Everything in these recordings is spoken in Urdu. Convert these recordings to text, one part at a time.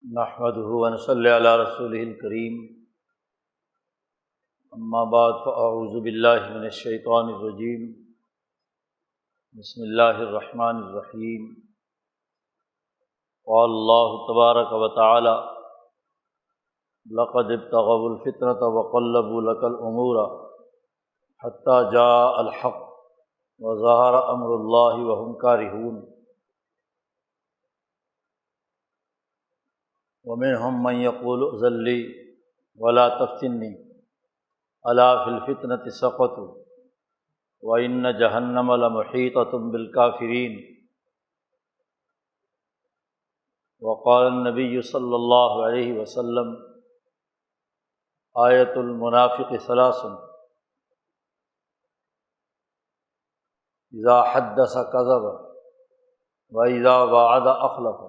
نحمده ونصلی علی رسولہ الکریم، اما بعد فاعوذ باللہ من الشیطان الرجیم، بسم اللہ الرحمن الرحیم۔ قال اللہ تبارک و تعالی: لقد ابتغوا الفتنة وقلبوا لك الامور حتى جاء الحق وظہر امر اللہ وهم کارہون۔ ومنهم من يقول ائذن لي ولا تفتني الا في الفتنة سقطوا وان جہنم لمحيطة بالكافرين۔ وقال النبي صلی اللہ علیہ وسلم: آیۃ المنافق ثلاث: اذا حدث كذب واذا وعد اخلف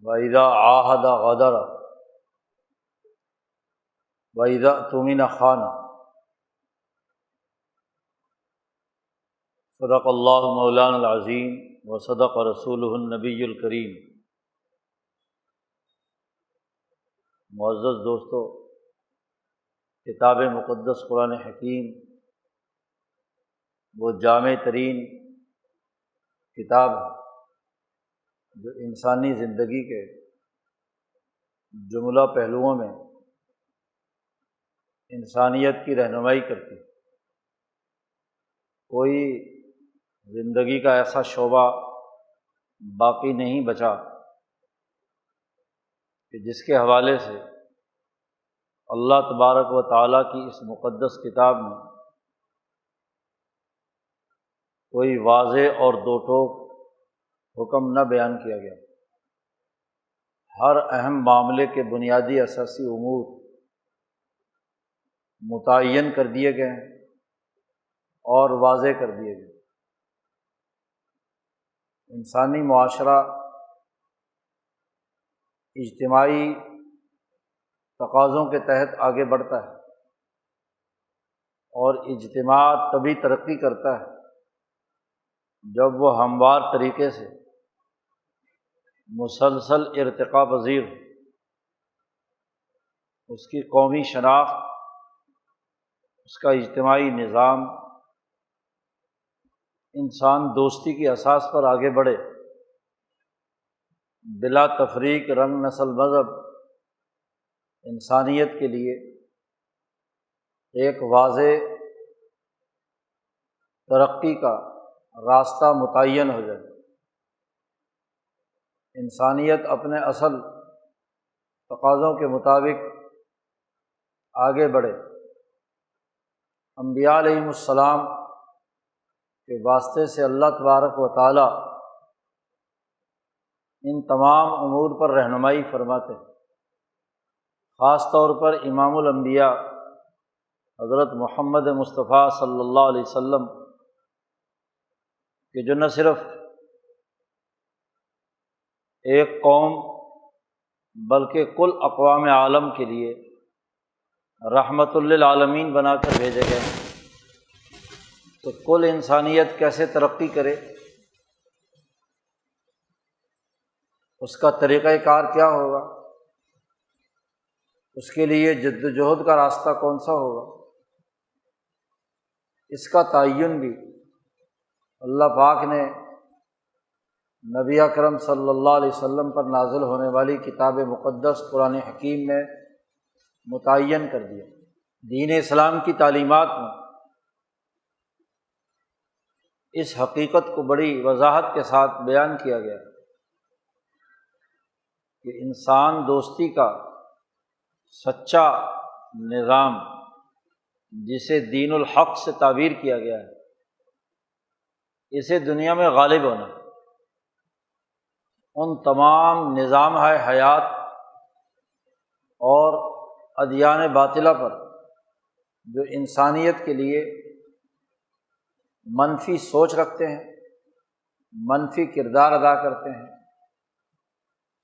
وَإِذَا عَاهَدَ غَدَرَ وَإِذَا اؤْتُمِنَ خَانَ۔ صدق اللہ مولانا العظیم وصدق رسولہ النبی الکریم۔ معزز دوستو، کتاب مقدس قرآن حکیم وہ جامع ترین کتاب ہے جو انسانی زندگی کے جملہ پہلوؤں میں انسانیت کی رہنمائی کرتی ہے۔ کوئی زندگی کا ایسا شعبہ باقی نہیں بچا کہ جس کے حوالے سے اللہ تبارک و تعالیٰ کی اس مقدس کتاب میں کوئی واضح اور دو ٹوک حکم نہ بیان کیا گیا۔ ہر اہم معاملے کے بنیادی اساسی امور متعین کر دیے گئے ہیں اور واضح کر دیے گئے۔ انسانی معاشرہ اجتماعی تقاضوں کے تحت آگے بڑھتا ہے اور اجتماع تبھی ترقی کرتا ہے جب وہ ہموار طریقے سے مسلسل ارتقاء پذیر ہو۔ اس کی قومی شناخت، اس کا اجتماعی نظام انسان دوستی کی اساس پر آگے بڑھے، بلا تفریق رنگ نسل مذہب انسانیت کے لیے ایک واضح ترقی کا راستہ متعین ہو جائے۔ انسانیت اپنے اصل تقاضوں کے مطابق آگے بڑھے۔ انبیاء علیہم السلام کے واسطے سے اللہ تبارک و تعالی ان تمام امور پر رہنمائی فرماتے ہیں۔ خاص طور پر امام الانبیاء حضرت محمد مصطفیٰ صلی اللہ علیہ وسلم کہ جو نہ صرف ایک قوم بلکہ کل اقوام عالم کے لیے رحمت للعالمین بنا کر بھیجے گئے ہیں، تو کل انسانیت کیسے ترقی کرے، اس کا طریقہ کار کیا ہوگا، اس کے لیے جد و جہد کا راستہ کون سا ہوگا، اس کا تعین بھی اللہ پاک نے نبی اکرم صلی اللہ علیہ وسلم پر نازل ہونے والی کتاب مقدس قرآن حکیم میں متعین کر دیا۔ دین اسلام کی تعلیمات میں اس حقیقت کو بڑی وضاحت کے ساتھ بیان کیا گیا کہ انسان دوستی کا سچا نظام، جسے دین الحق سے تعبیر کیا گیا ہے، اسے دنیا میں غالب ہونا، ان تمام نظام حیات اور ادیان باطلہ پر جو انسانیت کے لیے منفی سوچ رکھتے ہیں، منفی کردار ادا کرتے ہیں،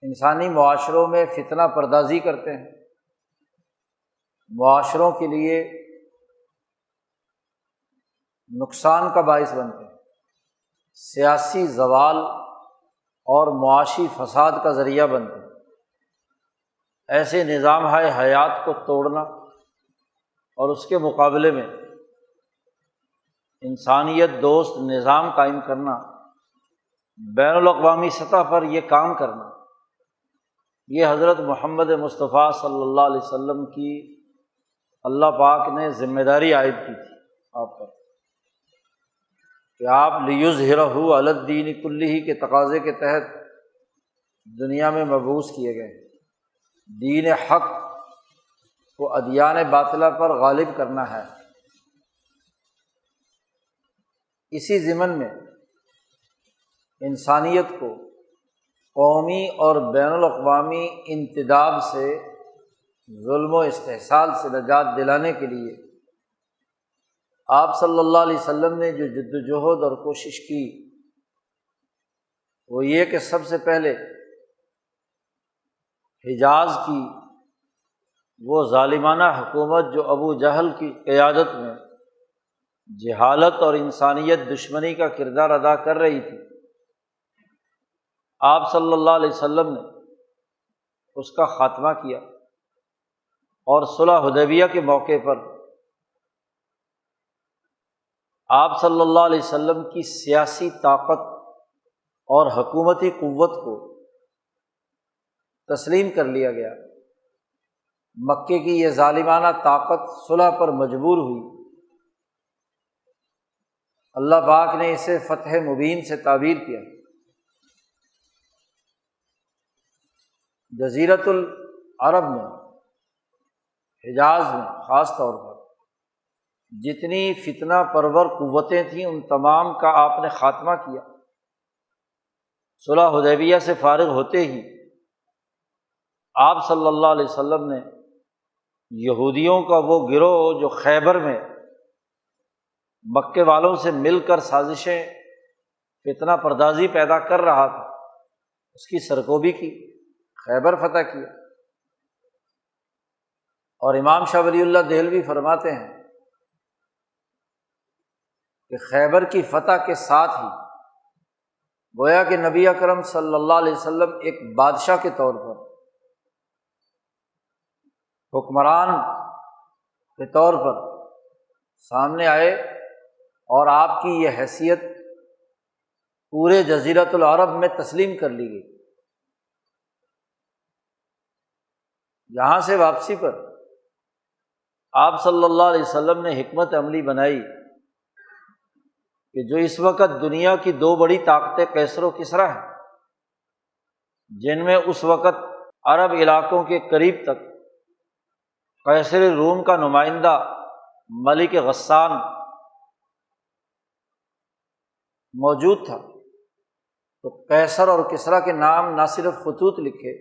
انسانی معاشروں میں فتنہ پردازی کرتے ہیں، معاشروں کے لیے نقصان کا باعث بنتے ہیں، سیاسی زوال اور معاشی فساد کا ذریعہ بنتے ہیں۔ ایسے نظام حیات کو توڑنا اور اس کے مقابلے میں انسانیت دوست نظام قائم کرنا، بین الاقوامی سطح پر یہ کام کرنا، یہ حضرت محمد مصطفیٰ صلی اللہ علیہ وسلم کی اللہ پاک نے ذمہ داری عائد کی تھی آپ پر کہ آپ لیظہرہ علی الدین کلہ کے تقاضے کے تحت دنیا میں مبعوث کیے گئے، دین حق کو ادیان باطلہ پر غالب کرنا ہے۔ اسی ضمن میں انسانیت کو قومی اور بین الاقوامی انتداب سے، ظلم و استحصال سے نجات دلانے کے لیے آپ صلی اللہ علیہ وسلم نے جو جد و جہد اور کوشش کی وہ یہ کہ سب سے پہلے حجاز کی وہ ظالمانہ حکومت جو ابو جہل کی قیادت میں جہالت اور انسانیت دشمنی کا کردار ادا کر رہی تھی، آپ صلی اللہ علیہ وسلم نے اس کا خاتمہ کیا، اور صلح حدیبیہ کے موقع پر آپ صلی اللہ علیہ وسلم کی سیاسی طاقت اور حکومتی قوت کو تسلیم کر لیا گیا۔ مکے کی یہ ظالمانہ طاقت صلح پر مجبور ہوئی، اللہ پاک نے اسے فتح مبین سے تعبیر کیا۔ جزیرۃ العرب میں، حجاز میں خاص طور پر جتنی فتنہ پرور قوتیں تھیں ان تمام کا آپ نے خاتمہ کیا۔ صلح حدیبیہ سے فارغ ہوتے ہی آپ صلی اللہ علیہ وسلم نے یہودیوں کا وہ گروہ جو خیبر میں مکے والوں سے مل کر سازشیں فتنہ پردازی پیدا کر رہا تھا، اس کی سرکوبی کی، خیبر فتح کیا۔ اور امام شاہ ولی اللہ دہلوی فرماتے ہیں کہ خیبر کی فتح کے ساتھ ہی گویا کہ نبی اکرم صلی اللہ علیہ وسلم ایک بادشاہ کے طور پر، حکمران کے طور پر سامنے آئے، اور آپ کی یہ حیثیت پورے جزیرۃ العرب میں تسلیم کر لی گئی۔ یہاں سے واپسی پر آپ صلی اللہ علیہ وسلم نے حکمت عملی بنائی کہ جو اس وقت دنیا کی دو بڑی طاقتیں کیسر و کسریٰ ہیں، جن میں اس وقت عرب علاقوں کے قریب تک قیصر روم کا نمائندہ ملک غسان موجود تھا، تو قیصر اور کسریٰ کے نام نہ صرف خطوط لکھے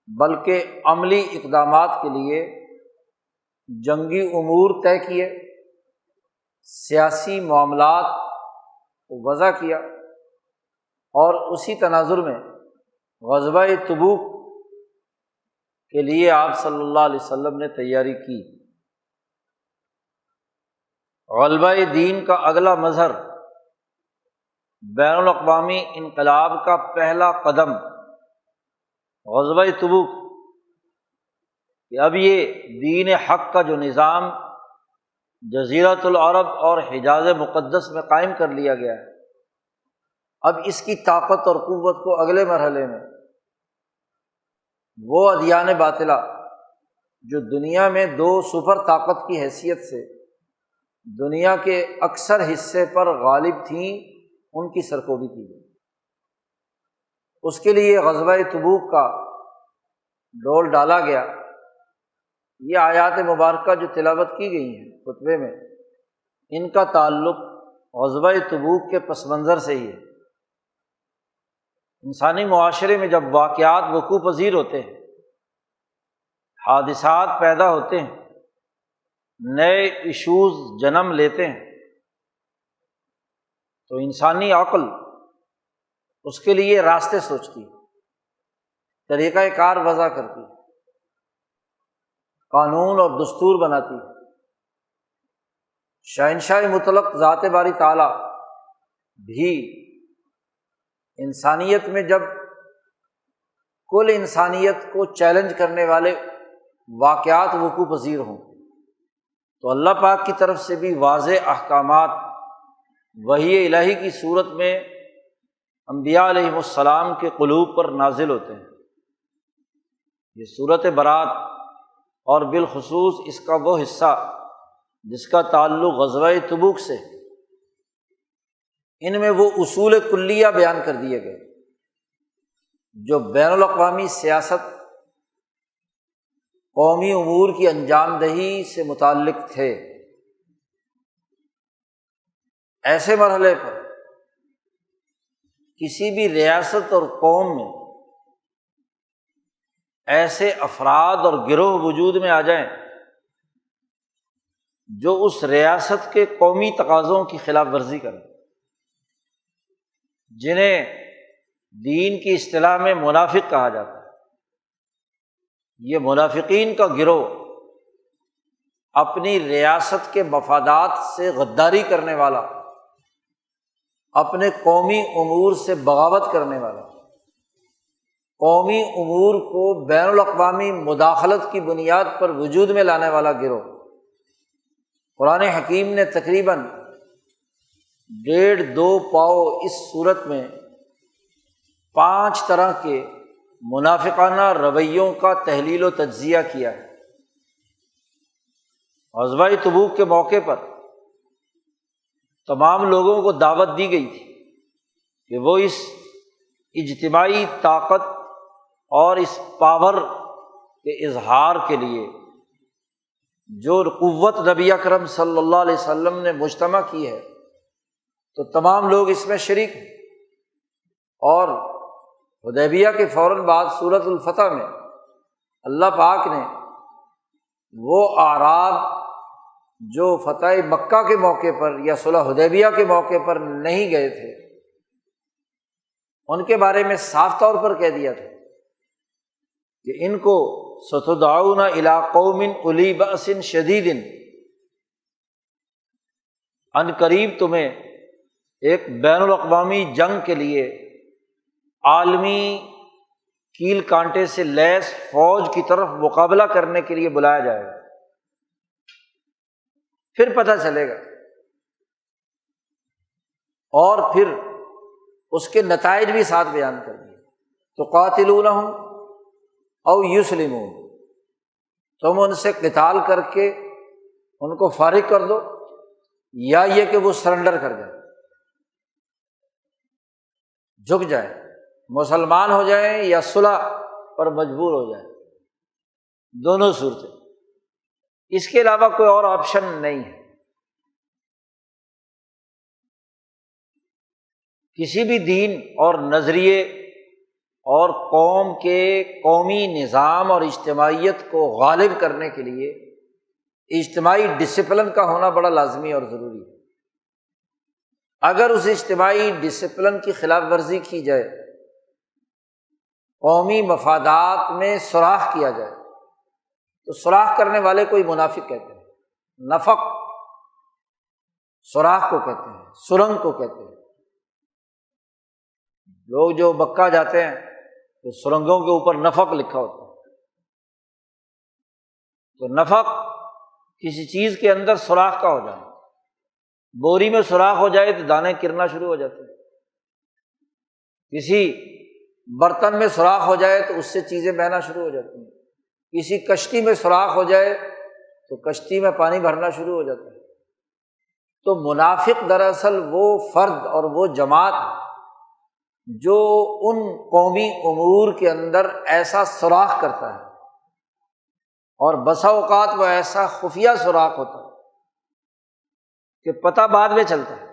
بلکہ عملی اقدامات کے لیے جنگی امور طے کیے، سیاسی معاملات کو وضع کیا، اور اسی تناظر میں غزوہ تبوک کے لیے آپ صلی اللہ علیہ وسلم نے تیاری کی۔ غلبہ دین کا اگلا مظہر، بین الاقوامی انقلاب کا پہلا قدم غزوہ تبوک، کہ اب یہ دین حق کا جو نظام جزیرۃ العرب اور حجاز مقدس میں قائم کر لیا گیا ہے، اب اس کی طاقت اور قوت کو اگلے مرحلے میں وہ ادیان باطلہ جو دنیا میں دو سپر طاقت کی حیثیت سے دنیا کے اکثر حصے پر غالب تھیں، ان کی سرکوبی کی گئی۔ اس کے لیے غزوہ تبوک کا ڈول ڈالا گیا۔ یہ آیات مبارکہ جو تلاوت کی گئی ہیں خطبے میں، ان کا تعلق غزوہ تبوک کے پس منظر سے ہی ہے۔ انسانی معاشرے میں جب واقعات وقوع پذیر ہوتے ہیں، حادثات پیدا ہوتے ہیں، نئے ایشوز جنم لیتے ہیں، تو انسانی عقل اس کے لیے راستے سوچتی ہے، طریقہ کار وضع کرتی ہے، قانون اور دستور بناتی ہے۔ شہنشاہ مطلق ذات باری تعالیٰ بھی انسانیت میں جب کل انسانیت کو چیلنج کرنے والے واقعات وقوع پذیر ہوں، تو اللہ پاک کی طرف سے بھی واضح احکامات وحی الہی کی صورت میں انبیاء علیہم السلام کے قلوب پر نازل ہوتے ہیں۔ یہ صورت برات اور بالخصوص اس کا وہ حصہ جس کا تعلق غزوہ تبوک سے، ان میں وہ اصول کلیہ بیان کر دیے گئے جو بین الاقوامی سیاست، قومی امور کی انجام دہی سے متعلق تھے۔ ایسے مرحلے پر کسی بھی ریاست اور قوم میں ایسے افراد اور گروہ وجود میں آ جائیں جو اس ریاست کے قومی تقاضوں کی خلاف ورزی کریں، جنہیں دین کی اصطلاح میں منافق کہا جاتا ہے۔ یہ منافقین کا گروہ اپنی ریاست کے مفادات سے غداری کرنے والا، اپنے قومی امور سے بغاوت کرنے والا، قومی امور کو بین الاقوامی مداخلت کی بنیاد پر وجود میں لانے والا گروہ، قرآن حکیم نے تقریباً 1.5-2 پاؤ اس صورت میں 5 طرح کے منافقانہ رویوں کا تحلیل و تجزیہ کیا ہے۔ غزوہ تبوک کے موقع پر تمام لوگوں کو دعوت دی گئی تھی کہ وہ اس اجتماعی طاقت اور اس پاور کے اظہار کے لیے جو قوت نبی اکرم صلی اللہ علیہ وسلم نے مجتمع کی ہے، تو تمام لوگ اس میں شریک ہیں۔ اور حدیبیہ کے فوراً بعد سورۃ الفتح میں اللہ پاک نے وہ اعراب جو فتح مکہ کے موقع پر یا صلح حدیبیہ کے موقع پر نہیں گئے تھے، ان کے بارے میں صاف طور پر کہہ دیا تھا کہ ان کو ستدعون الی قوم اولی بأس شدید، ان قریب تمہیں ایک بین الاقوامی جنگ کے لیے عالمی کیل کانٹے سے لیس فوج کی طرف مقابلہ کرنے کے لیے بلایا جائے گا، پھر پتہ چلے گا، اور پھر اس کے نتائج بھی ساتھ بیان کر دیے۔ تو قاتلونہم او یسلمون، تم ان سے قتال کر کے ان کو فارغ کر دو، یا یہ کہ وہ سرنڈر کر جائے، جھک جائے، مسلمان ہو جائیں یا صلح پر مجبور ہو جائیں، دونوں صورتیں، اس کے علاوہ کوئی اور آپشن نہیں ہے۔ کسی بھی دین اور نظریے اور قوم کے قومی نظام اور اجتماعیت کو غالب کرنے کے لیے اجتماعی ڈسپلن کا ہونا بڑا لازمی اور ضروری ہے۔ اگر اس اجتماعی ڈسپلن کی خلاف ورزی کی جائے، قومی مفادات میں سوراخ کیا جائے، تو سوراخ کرنے والے کوئی منافق کہتے ہیں، نفق سوراخ کو کہتے ہیں، سرنگ کو کہتے ہیں۔ لوگ جو مکہ جاتے ہیں تو سرنگوں کے اوپر نفق لکھا ہوتا ہے، تو نفق کسی چیز کے اندر سوراخ کا ہو جانا، بوری میں سوراخ ہو جائے تو دانے گرنا شروع ہو جاتے ہیں، کسی برتن میں سوراخ ہو جائے تو اس سے چیزیں بہنا شروع ہو جاتی ہیں، کسی کشتی میں سوراخ ہو جائے تو کشتی میں پانی بھرنا شروع ہو جاتا ہے۔ تو منافق دراصل وہ فرد اور وہ جماعت جو ان قومی امور کے اندر ایسا سوراخ کرتا ہے، اور بسا اوقات وہ ایسا خفیہ سوراخ ہوتا ہے کہ پتہ بعد میں چلتا ہے،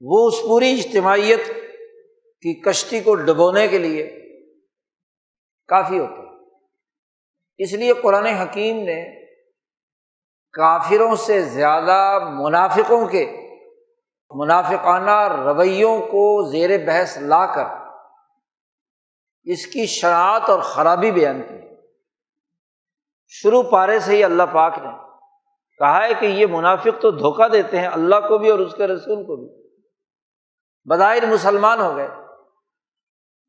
وہ اس پوری اجتماعیت کی کشتی کو ڈبونے کے لیے کافی ہوتا ہے۔ اس لیے قرآن حکیم نے کافروں سے زیادہ منافقوں کے منافقانہ رویوں کو زیر بحث لا کر اس کی شناعت اور خرابی بیان کی۔ شروع پارے سے ہی اللہ پاک نے کہا ہے کہ یہ منافق تو دھوکہ دیتے ہیں اللہ کو بھی اور اس کے رسول کو بھی، بظاہر مسلمان ہو گئے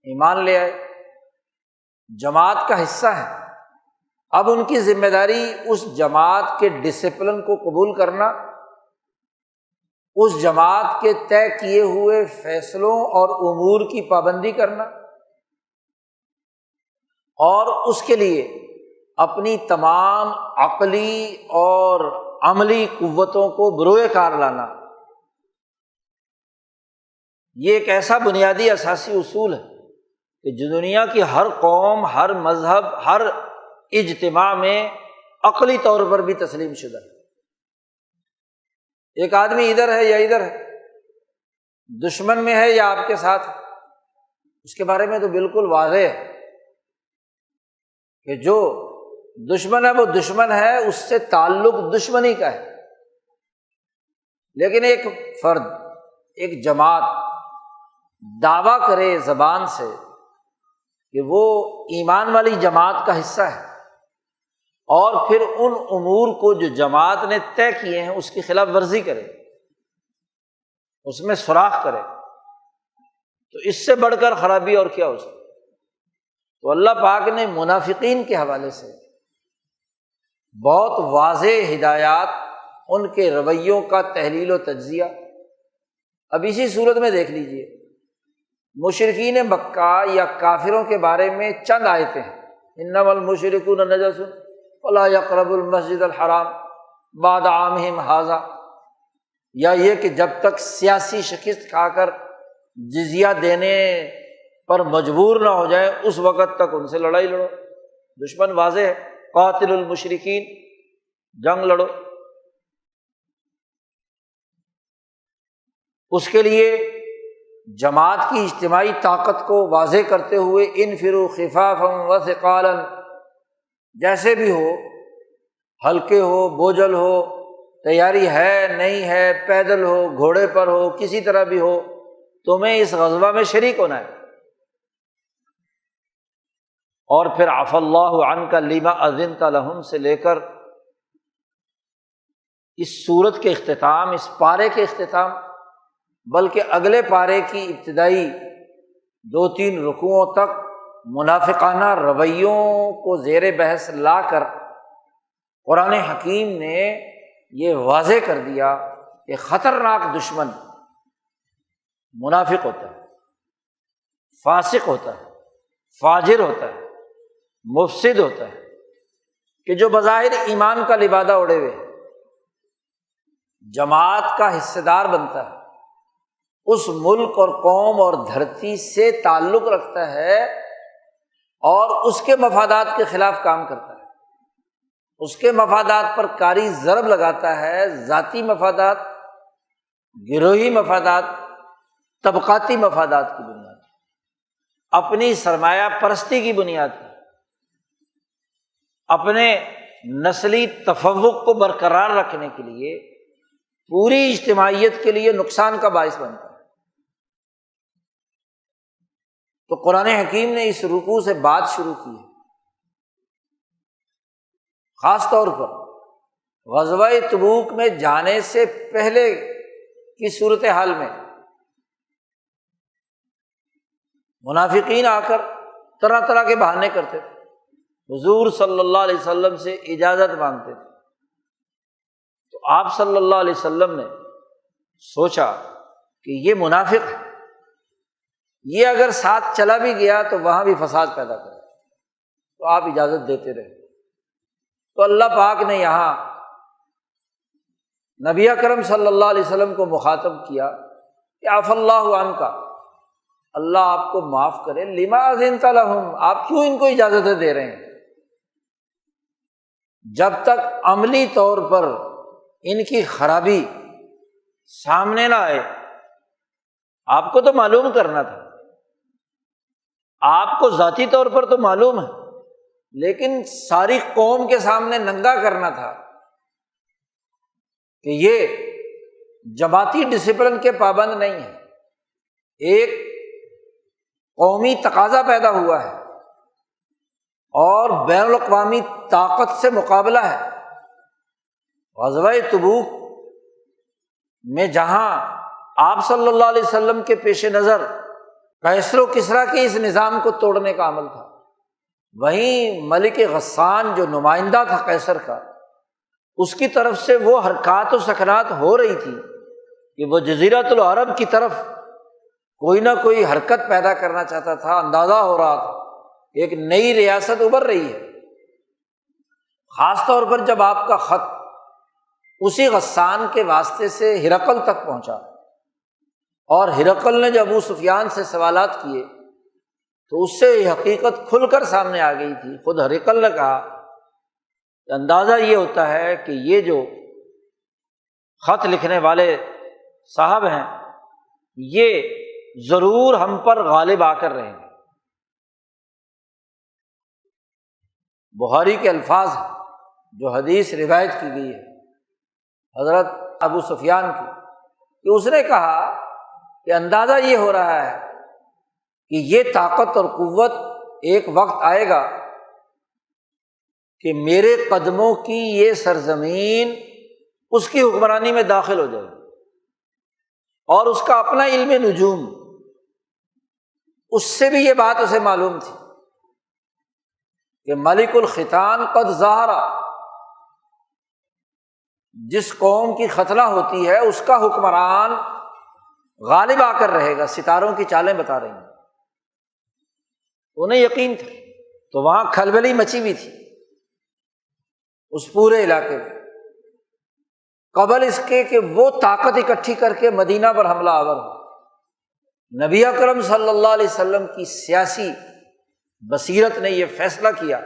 ایمان لے آئے، جماعت کا حصہ ہیں، اب ان کی ذمہ داری اس جماعت کے ڈسپلن کو قبول کرنا، اس جماعت کے طے کیے ہوئے فیصلوں اور امور کی پابندی کرنا، اور اس کے لیے اپنی تمام عقلی اور عملی قوتوں کو بروئے کار لانا۔ یہ ایک ایسا بنیادی اساسی اصول ہے کہ جو دنیا کی ہر قوم، ہر مذہب، ہر اجتماع میں عقلی طور پر بھی تسلیم شدہ ہے۔ ایک آدمی ادھر ہے یا ادھر ہے، دشمن میں ہے یا آپ کے ساتھ ہے، اس کے بارے میں تو بالکل واضح ہے کہ جو دشمن ہے وہ دشمن ہے، اس سے تعلق دشمنی کا ہے۔ لیکن ایک فرد، ایک جماعت دعویٰ کرے زبان سے کہ وہ ایمان والی جماعت کا حصہ ہے، اور پھر ان امور کو جو جماعت نے طے کیے ہیں اس کی خلاف ورزی کرے، اس میں سوراخ کرے، تو اس سے بڑھ کر خرابی اور کیا ہو سکتی۔ تو اللہ پاک نے منافقین کے حوالے سے بہت واضح ہدایات، ان کے رویوں کا تحلیل و تجزیہ۔ اب اسی صورت میں دیکھ لیجئے، مشرکین مکہ یا کافروں کے بارے میں چند آیتیں ہیں، انما المشرکون نجس ولا یقربوا المسجد الحرام بعد عامہم ھذا، یا یہ کہ جب تک سیاسی شکست کھا کر جزیہ دینے پر مجبور نہ ہو جائیں اس وقت تک ان سے لڑائی لڑو، دشمن واضح ہے، قاتل المشرکین، جنگ لڑو۔ اس کے لیے جماعت کی اجتماعی طاقت کو واضح کرتے ہوئے انفروا خفافا وثقالا، جیسے بھی ہو، ہلکے ہو، بوجھل ہو، تیاری ہے نہیں ہے، پیدل ہو، گھوڑے پر ہو، کسی طرح بھی ہو، تمہیں اس غزوہ میں شریک ہونا ہے۔ اور پھر عفا اللہ عنک لما اذنت لہم سے لے کر اس سورت کے اختتام، اس پارے کے اختتام، بلکہ اگلے پارے کی ابتدائی 2-3 رکوعوں تک منافقانہ رویوں کو زیر بحث لا کر قرآن حکیم نے یہ واضح کر دیا کہ خطرناک دشمن منافق ہوتا ہے، فاسق ہوتا ہے، فاجر ہوتا ہے، مفسد ہوتا ہے، کہ جو بظاہر ایمان کا لبادہ اڑے ہوئے جماعت کا حصہ دار بنتا ہے، اس ملک اور قوم اور دھرتی سے تعلق رکھتا ہے اور اس کے مفادات کے خلاف کام کرتا ہے، اس کے مفادات پر کاری ضرب لگاتا ہے، ذاتی مفادات، گروہی مفادات، طبقاتی مفادات کی بنیاد پر، اپنی سرمایہ پرستی کی بنیاد پر، اپنے نسلی تفوق کو برقرار رکھنے کے لیے، پوری اجتماعیت کے لیے نقصان کا باعث بنتا ہے۔ تو قرآن حکیم نے اس رکوع سے بات شروع کی ہے، خاص طور پر غزوہ تبوک میں جانے سے پہلے کی صورتحال میں منافقین آ کر طرح طرح کے بہانے کرتے تھے، حضور صلی اللہ علیہ وسلم سے اجازت مانگتے تھے۔ تو آپ صلی اللہ علیہ وسلم نے سوچا کہ یہ منافق ہے، یہ اگر ساتھ چلا بھی گیا تو وہاں بھی فساد پیدا کرے، تو آپ اجازت دیتے رہے۔ تو اللہ پاک نے یہاں نبی اکرم صلی اللہ علیہ وسلم کو مخاطب کیا کہ عفا اللہ عنک، اللہ آپ کو معاف کرے، لما اذنت لہم، آپ کیوں ان کو اجازتیں دے رہے ہیں؟ جب تک عملی طور پر ان کی خرابی سامنے نہ آئے، آپ کو تو معلوم کرنا تھا، آپ کو ذاتی طور پر تو معلوم ہے، لیکن ساری قوم کے سامنے ننگا کرنا تھا کہ یہ جماعتی ڈسپلن کے پابند نہیں ہے، ایک قومی تقاضا پیدا ہوا ہے اور بین الاقوامی طاقت سے مقابلہ ہے۔ غزوہ تبوک میں جہاں آپ صلی اللہ علیہ وسلم کے پیش نظر کیسر و کسریٰ کے اس نظام کو توڑنے کا عمل تھا۔ وہیں ملک غسان جو نمائندہ تھا قیصر کا، اس کی طرف سے وہ حرکات و سکنات ہو رہی تھی کہ وہ جزیرۃ العرب کی طرف کوئی نہ کوئی حرکت پیدا کرنا چاہتا تھا۔ اندازہ ہو رہا تھا کہ ایک نئی ریاست ابھر رہی ہے، خاص طور پر جب آپ کا خط اسی غسان کے واسطے سے ہرقل تک پہنچا، اور ہرقل نے جب ابو سفیان سے سوالات کیے تو اس سے یہ حقیقت کھل کر سامنے آ گئی تھی۔ خود ہرقل نے کہا کہ اندازہ یہ ہوتا ہے کہ یہ جو خط لکھنے والے صاحب ہیں یہ ضرور ہم پر غالب آ کر رہیں گے۔ بخاری کے الفاظ ہیں جو حدیث روایت کی گئی ہے حضرت ابو سفیان کی، کہ اس نے کہا کہ اندازہ یہ ہو رہا ہے کہ یہ طاقت اور قوت ایک وقت آئے گا کہ میرے قدموں کی یہ سرزمین اس کی حکمرانی میں داخل ہو جائے گی، اور اس کا اپنا علم نجوم، اس سے بھی یہ بات اسے معلوم تھی کہ ملک الختان قد ظہر، جس قوم کی ختنہ ہوتی ہے اس کا حکمران غالب آ کر رہے گا، ستاروں کی چالیں بتا رہی ہیں۔ انہیں یقین تھا، تو وہاں کھلبلی مچی ہوئی تھی اس پورے علاقے میں، قبل اس کے کہ وہ طاقت اکٹھی کر کے مدینہ پر حملہ آور ہو۔ نبی اکرم صلی اللہ علیہ وسلم کی سیاسی بصیرت نے یہ فیصلہ کیا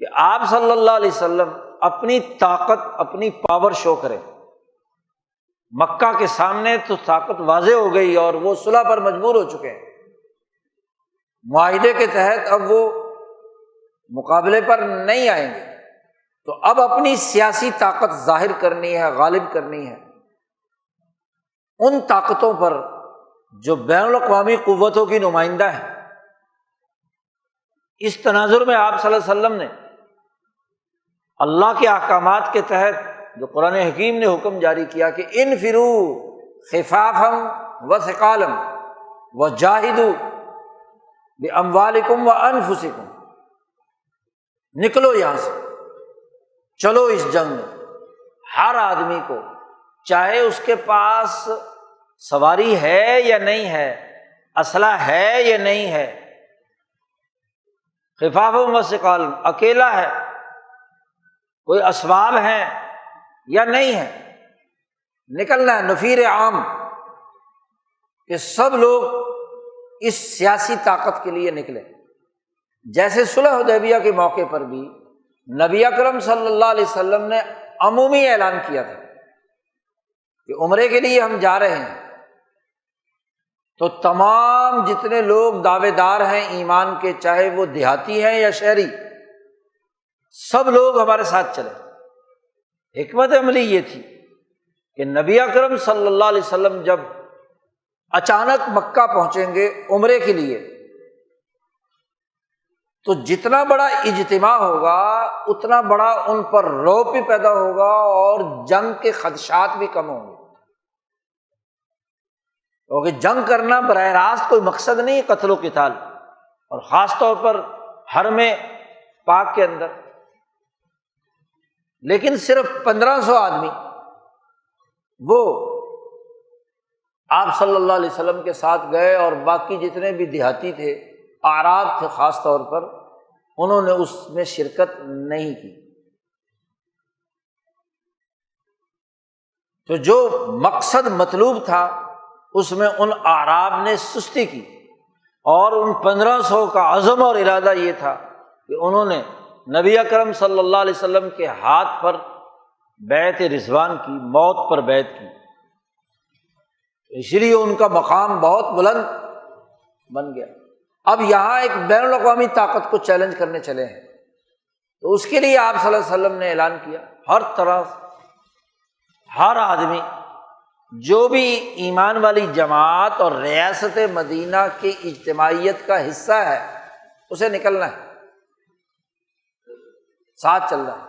کہ آپ صلی اللہ علیہ وسلم اپنی طاقت، اپنی پاور شو کریں۔ مکہ کے سامنے تو طاقت واضح ہو گئی اور وہ صلح پر مجبور ہو چکے ہیں، معاہدے کے تحت اب وہ مقابلے پر نہیں آئیں گے، تو اب اپنی سیاسی طاقت ظاہر کرنی ہے، غالب کرنی ہے ان طاقتوں پر جو بین الاقوامی قوتوں کی نمائندہ ہیں۔ اس تناظر میں آپ صلی اللہ علیہ وسلم نے اللہ کے احکامات کے تحت جو قرآن حکیم نے حکم جاری کیا کہ انفروا خفافا وثقالا وجاہدوا باموالکم وانفسکم، نکلو یہاں سے، چلو اس جنگ میں۔ ہر آدمی کو چاہے اس کے پاس سواری ہے یا نہیں ہے، اسلحہ ہے یا نہیں ہے، خفافا وثقالا، اکیلا ہے، کوئی اسباب ہیں یا نہیں ہے، نکلنا ہے۔ نفیر عام کہ سب لوگ اس سیاسی طاقت کے لیے نکلے۔ جیسے صلح حدیبیہ کے موقع پر بھی نبی اکرم صلی اللہ علیہ وسلم نے عمومی اعلان کیا تھا کہ عمرے کے لیے ہم جا رہے ہیں، تو تمام جتنے لوگ دعوے دار ہیں ایمان کے، چاہے وہ دیہاتی ہیں یا شہری، سب لوگ ہمارے ساتھ چلے۔ حکمت عملی یہ تھی کہ نبی اکرم صلی اللہ علیہ وسلم جب اچانک مکہ پہنچیں گے عمرے کے لیے، تو جتنا بڑا اجتماع ہوگا اتنا بڑا ان پر رعب بھی پیدا ہوگا اور جنگ کے خدشات بھی کم ہوں گے، کیونکہ جنگ کرنا براہ راست کوئی مقصد نہیں، قتل و قتال، اور خاص طور پر حرم پاک کے اندر۔ لیکن صرف 1500 آدمی وہ آپ صلی اللہ علیہ وسلم کے ساتھ گئے، اور باقی جتنے بھی دیہاتی تھے، اعراب تھے خاص طور پر، انہوں نے اس میں شرکت نہیں کی۔ تو جو مقصد مطلوب تھا اس میں ان اعراب نے سستی کی، اور ان 1500 کا عزم اور ارادہ یہ تھا کہ انہوں نے نبی اکرم صلی اللہ علیہ وسلم کے ہاتھ پر بیعت رضوان کی، موت پر بیعت کی، اس لیے ان کا مقام بہت بلند بن گیا۔ اب یہاں ایک بین الاقوامی طاقت کو چیلنج کرنے چلے ہیں، تو اس کے لیے آپ صلی اللہ علیہ وسلم نے اعلان کیا، ہر طرح ہر آدمی جو بھی ایمان والی جماعت اور ریاست مدینہ کی اجتماعیت کا حصہ ہے اسے نکلنا ہے، ساتھ چلنا ہے۔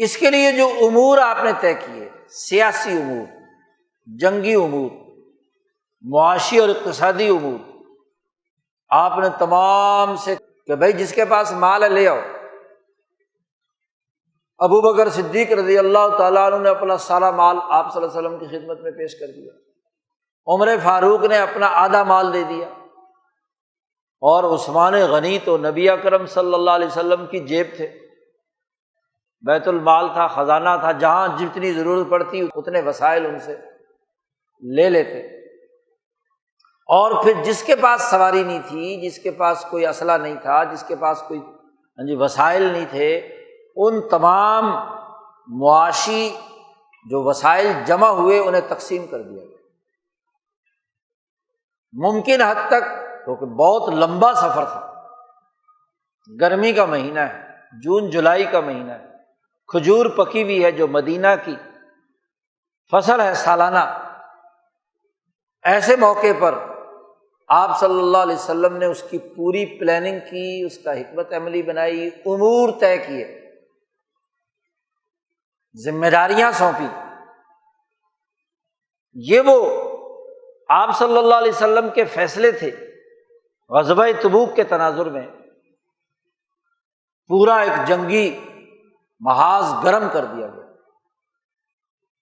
اس کے لیے جو امور آپ نے طے کیے، سیاسی امور، جنگی امور، معاشی اور اقتصادی امور آپ نے تمام سے کہ بھائی جس کے پاس مال ہے لے آؤ۔ ابو بکر صدیق رضی اللہ تعالیٰ عنہ نے اپنا سارا مال آپ صلی اللہ علیہ وسلم کی خدمت میں پیش کر دیا۔ عمر فاروق نے اپنا آدھا مال دے دیا، اور عثمان غنی تو نبی اکرم صلی اللہ علیہ وسلم کی جیب تھے، بیت المال تھا، خزانہ تھا، جہاں جتنی ضرورت پڑتی اتنے وسائل ان سے لے لیتے۔ اور پھر جس کے پاس سواری نہیں تھی، جس کے پاس کوئی اسلحہ نہیں تھا، جس کے پاس کوئی وسائل نہیں تھے، ان تمام معاشی جو وسائل جمع ہوئے انہیں تقسیم کر دیا گیا۔ ممکن حد تک، کیونکہ بہت لمبا سفر تھا، گرمی کا مہینہ ہے، جون جولائی کا مہینہ ہے، کھجور پکی ہوئی ہے جو مدینہ کی فصل ہے سالانہ، ایسے موقع پر آپ صلی اللہ علیہ وسلم نے اس کی پوری پلاننگ کی، اس کا حکمت عملی بنائی، امور طے کیے، ذمہ داریاں سونپی۔ یہ وہ آپ صلی اللہ علیہ وسلم کے فیصلے تھے۔ غزوہ تبوک کے تناظر میں پورا ایک جنگی محاذ گرم کر دیا گیا۔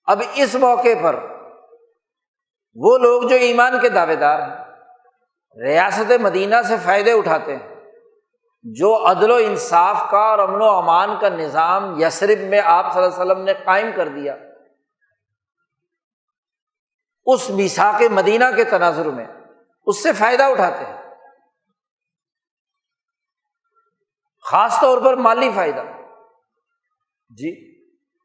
اب اس موقع پر وہ لوگ جو ایمان کے دعوے دار ہیں، ریاست مدینہ سے فائدے اٹھاتے ہیں، جو عدل و انصاف کا اور امن و امان کا نظام یثرب میں آپ صلی اللہ علیہ وسلم نے قائم کر دیا، اس میثاق مدینہ کے تناظر میں اس سے فائدہ اٹھاتے ہیں، خاص طور پر مالی فائدہ۔ جی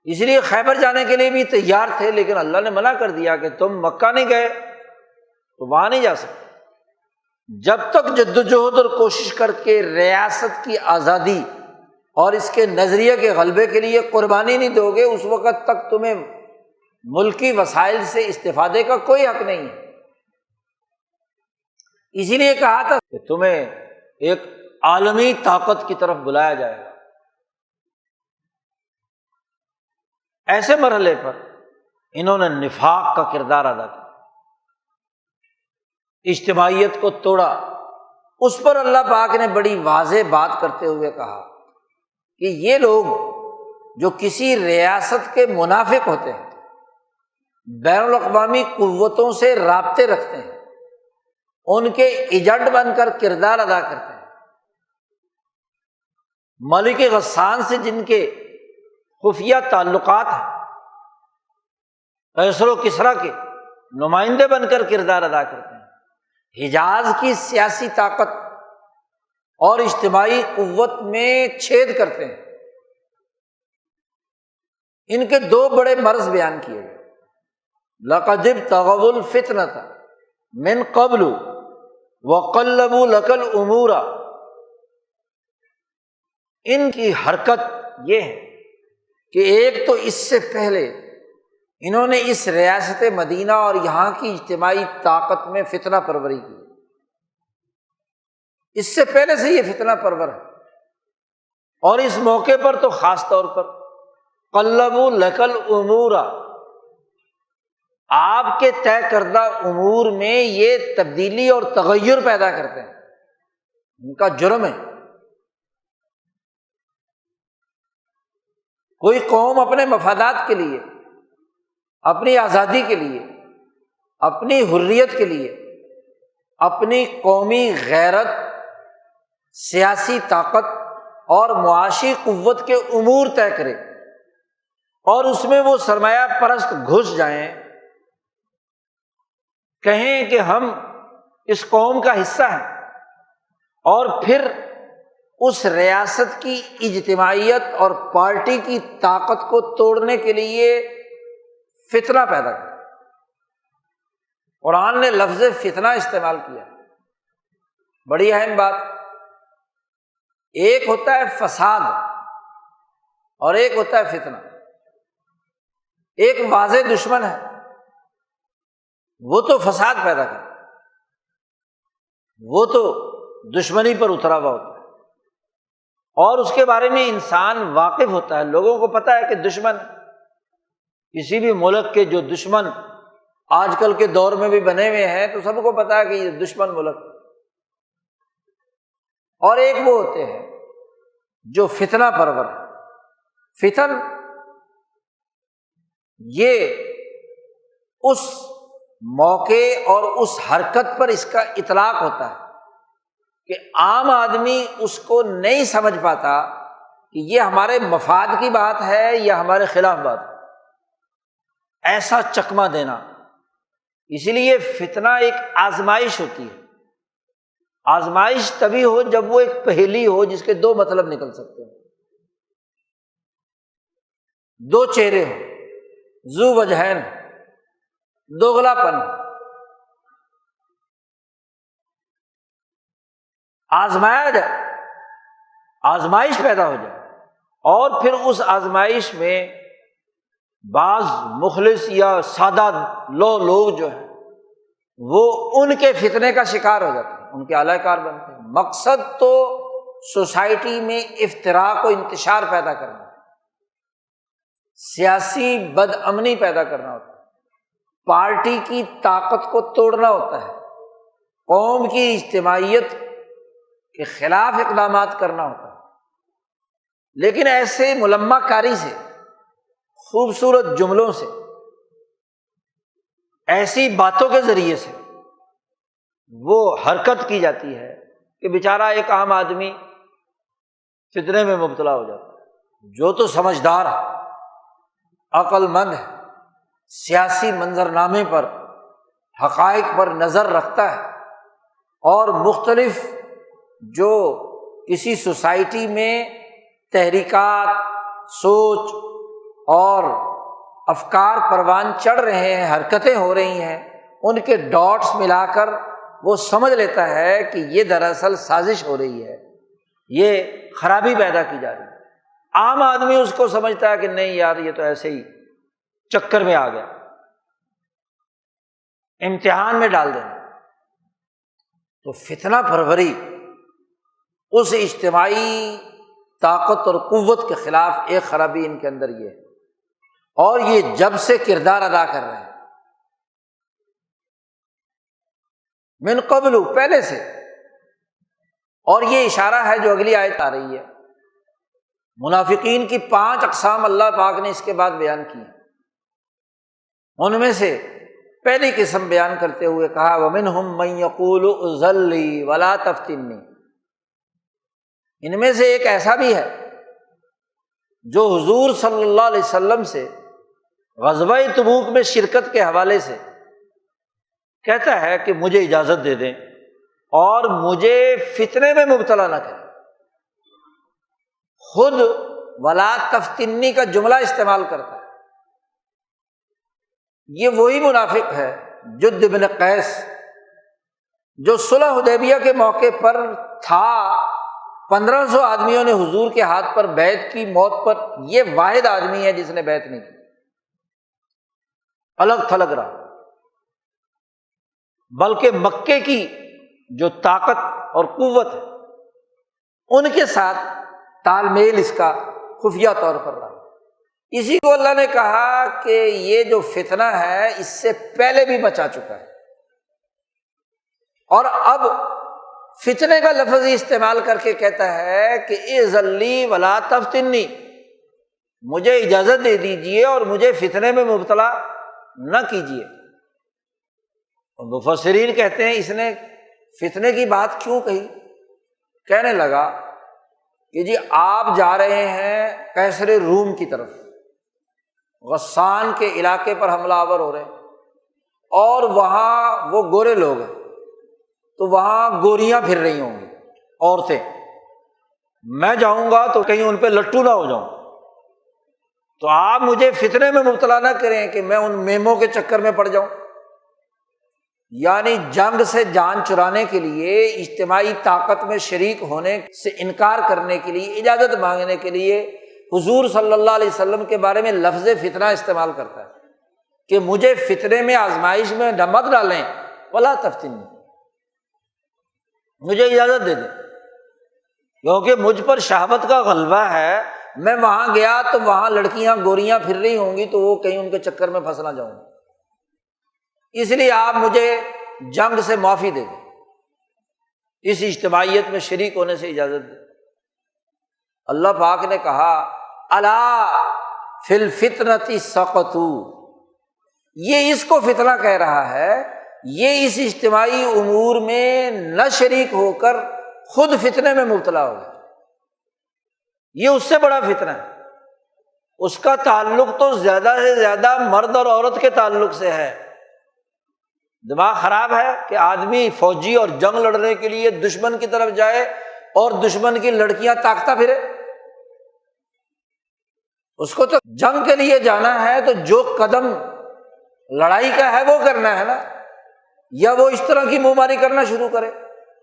اس لیے خیبر جانے کے لیے بھی تیار تھے، لیکن اللہ نے منع کر دیا کہ تم مکہ نہیں گئے تو وہاں نہیں جا سکتے۔ جب تک جدوجہد اور کوشش کر کے ریاست کی آزادی اور اس کے نظریے کے غلبے کے لیے قربانی نہیں دو گے، اس وقت تک تمہیں ملکی وسائل سے استفادے کا کوئی حق نہیں ہے۔ اسی لیے کہا تھا کہ تمہیں ایک عالمی طاقت کی طرف بلایا جائے گا۔ ایسے مرحلے پر انہوں نے نفاق کا کردار ادا کیا، اجتماعیت کو توڑا۔ اس پر اللہ پاک نے بڑی واضح بات کرتے ہوئے کہا کہ یہ لوگ جو کسی ریاست کے منافق ہوتے ہیں، بین الاقوامی قوتوں سے رابطے رکھتے ہیں، ان کے ایجنٹ بن کر کردار ادا کرتے ہیں، ملک غسان سے جن کے خفیہ تعلقات ہیں، قیصر و کسریٰ کے نمائندے بن کر کردار ادا کرتے ہیں، حجاز کی سیاسی طاقت اور اجتماعی قوت میں چھید کرتے ہیں۔ ان کے دو بڑے مرض بیان کیے گئے، لَقَدِ ابْتَغَوُا الْفِتْنَةَ مِن قَبْلُ وَقَلَّبُوا لَكَ الْأُمُورَ۔ ان کی حرکت یہ ہے کہ ایک تو اس سے پہلے انہوں نے اس ریاست مدینہ اور یہاں کی اجتماعی طاقت میں فتنہ پروری کی، اس سے پہلے سے یہ فتنہ پرور ہے، اور اس موقع پر تو خاص طور پر قلبوا لک الامور، آپ کے طے کردہ امور میں یہ تبدیلی اور تغیر پیدا کرتے ہیں، ان کا جرم ہے۔ کوئی قوم اپنے مفادات کے لیے، اپنی آزادی کے لیے، اپنی حریت کے لیے، اپنی قومی غیرت، سیاسی طاقت اور معاشی قوت کے امور طے کرے اور اس میں وہ سرمایہ پرست گھس جائیں، کہیں کہ ہم اس قوم کا حصہ ہیں، اور پھر اس ریاست کی اجتماعیت اور پارٹی کی طاقت کو توڑنے کے لیے فتنہ پیدا کر۔ قرآن نے لفظ فتنہ استعمال کیا، بڑی اہم بات۔ ایک ہوتا ہے فساد اور ایک ہوتا ہے فتنہ۔ ایک واضح دشمن ہے، وہ تو فساد پیدا کرتا ہے، وہ تو دشمنی پر اترا ہوا ہوتا ہے، اور اس کے بارے میں انسان واقف ہوتا ہے، لوگوں کو پتہ ہے کہ دشمن، کسی بھی ملک کے جو دشمن آج کل کے دور میں بھی بنے ہوئے ہیں، تو سب کو پتا ہے کہ یہ دشمن ملک۔ اور ایک وہ ہوتے ہیں جو فتنہ پرور ہے۔ فتن یہ اس موقع اور اس حرکت پر اس کا اطلاق ہوتا ہے کہ عام آدمی اس کو نہیں سمجھ پاتا کہ یہ ہمارے مفاد کی بات ہے یا ہمارے خلاف بات ہے، ایسا چکمہ دینا۔ اسی لیے فتنہ ایک آزمائش ہوتی ہے۔ آزمائش تبھی ہو جب وہ ایک پہیلی ہو جس کے دو مطلب نکل سکتے ہیں، دو چہرے ہوں، ذو وجہین، دوغلا پن۔ آزمایا جائے، آزمائش پیدا ہو جائے، اور پھر اس آزمائش میں بعض مخلص یا سادہ لوگ جو ہیں وہ ان کے فتنے کا شکار ہو جاتے ہیں، ان کے اعلی کار بنتے ہیں۔ مقصد تو سوسائٹی میں افتراق و انتشار پیدا کرنا ہے، سیاسی بد امنی پیدا کرنا ہوتا ہے، پارٹی کی طاقت کو توڑنا ہوتا ہے، قوم کی اجتماعیت کے خلاف اقدامات کرنا ہوتا ہے۔ لیکن ایسے ملمہ کاری سے، خوبصورت جملوں سے، ایسی باتوں کے ذریعے سے وہ حرکت کی جاتی ہے کہ بیچارہ ایک عام آدمی فتنے میں مبتلا ہو جاتا ہے۔ جو تو سمجھدار ہے، عقل مند ہے، سیاسی منظرنامے پر، حقائق پر نظر رکھتا ہے، اور مختلف جو کسی سوسائٹی میں تحریکات، سوچ اور افکار پروان چڑھ رہے ہیں، حرکتیں ہو رہی ہیں، ان کے ڈاٹس ملا کر وہ سمجھ لیتا ہے کہ یہ دراصل سازش ہو رہی ہے، یہ خرابی پیدا کی جا رہی ہے۔ عام آدمی اس کو سمجھتا ہے کہ نہیں یار یہ تو ایسے ہی چکر میں آ گیا، امتحان میں ڈال دینا۔ تو فتنہ پروری اس اجتماعی طاقت اور قوت کے خلاف ایک خرابی ان کے اندر یہ ہے، اور یہ جب سے کردار ادا کر رہے ہیں، من قبل، پہلے سے۔ اور یہ اشارہ ہے جو اگلی آیت آ رہی ہے، منافقین کی 5 اقسام اللہ پاک نے اس کے بعد بیان کی ہیں۔ ان میں سے پہلی قسم بیان کرتے ہوئے کہا وَمِنْهُمْ مَنْ يَقُولُ اُذَن لِّي وَلَا تَفْتِنِّي۔ ان میں سے ایک ایسا بھی ہے جو حضور صلی اللہ علیہ وسلم سے غزوہ تبوک میں شرکت کے حوالے سے کہتا ہے کہ مجھے اجازت دے دیں اور مجھے فتنے میں مبتلا نہ کریں۔ خود ولا تفتنی کا جملہ استعمال کرتا ہے۔ یہ وہی منافق ہے جد بن قیس جو صلح حدیبیہ کے موقع پر تھا، 1500 آدمیوں نے حضور کے ہاتھ پر بیعت کی، موت پر یہ واحد آدمی ہے جس نے بیعت نہیں کی، الگ تھلگ رہا۔ بلکہ مکے کی جو طاقت اور قوت ہے ان کے ساتھ تال میل اس کا خفیہ طور پر رہا۔ اسی کو اللہ نے کہا کہ یہ جو فتنہ ہے اس سے پہلے بھی بچا چکا ہے، اور اب فتنے کا لفظ ہی استعمال کر کے کہتا ہے کہ اذن لی ولا تفتنی، مجھے اجازت دے دیجئے اور مجھے فتنے میں مبتلا نہ کیجیے۔ مفسرین کہتے ہیں اس نے فتنے کی بات کیوں کہی؟ کہنے لگا کہ جی آپ جا رہے ہیں قیصر روم کی طرف، غسان کے علاقے پر حملہ آور ہو رہے ہیں، اور وہاں وہ گورے لوگ ہیں تو وہاں گوریاں پھر رہی ہوں گی عورتیں، میں جاؤں گا تو کہیں ان پہ لٹو نہ ہو جاؤں، تو آپ مجھے فتنے میں مبتلا نہ کریں کہ میں ان میموں کے چکر میں پڑ جاؤں۔ یعنی جنگ سے جان چرانے کے لیے، اجتماعی طاقت میں شریک ہونے سے انکار کرنے کے لیے، اجازت مانگنے کے لیے حضور صلی اللہ علیہ وسلم کے بارے میں لفظ فتنہ استعمال کرتا ہے کہ مجھے فتنے میں، آزمائش میں مت ڈالیں، ولا تفتنی، مجھے اجازت دے دیں، کیونکہ مجھ پر شہوت کا غلبہ ہے، میں وہاں گیا تو وہاں لڑکیاں گوریاں پھر رہی ہوں گی تو وہ کہیں ان کے چکر میں پھنس نہ جاؤں۔ اس لیے آپ مجھے جنگ سے معافی دے دیں، اس اجتماعیت میں شریک ہونے سے اجازت دیں۔ اللہ پاک نے کہا الا فی الفتنۃ سقطوا، یہ اس کو فتنہ کہہ رہا ہے، یہ اس اجتماعی امور میں نہ شریک ہو کر خود فتنے میں مبتلا ہو گیا، یہ اس سے بڑا فتنہ ہے۔ اس کا تعلق تو زیادہ سے زیادہ مرد اور عورت کے تعلق سے ہے۔ دماغ خراب ہے کہ آدمی فوجی اور جنگ لڑنے کے لیے دشمن کی طرف جائے اور دشمن کی لڑکیاں تاکتا پھرے۔ اس کو تو جنگ کے لیے جانا ہے تو جو قدم لڑائی کا ہے وہ کرنا ہے نا، یا وہ اس طرح کی منہ ماری کرنا شروع کرے۔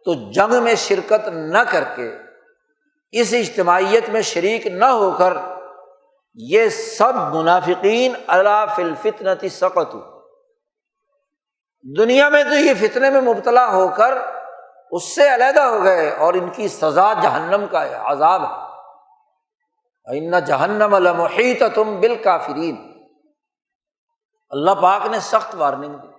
تو جنگ میں شرکت نہ کر کے، اس اجتماعیت میں شریک نہ ہو کر، یہ سب منافقین الا فی الفتنۃ سقطوا، دنیا میں تو یہ فتنے میں مبتلا ہو کر اس سے علیحدہ ہو گئے، اور ان کی سزا جہنم کا ہے، عذاب ہے۔ ان جہنم لمحیطۃ بالکافرین، اللہ پاک نے سخت وارننگ دی۔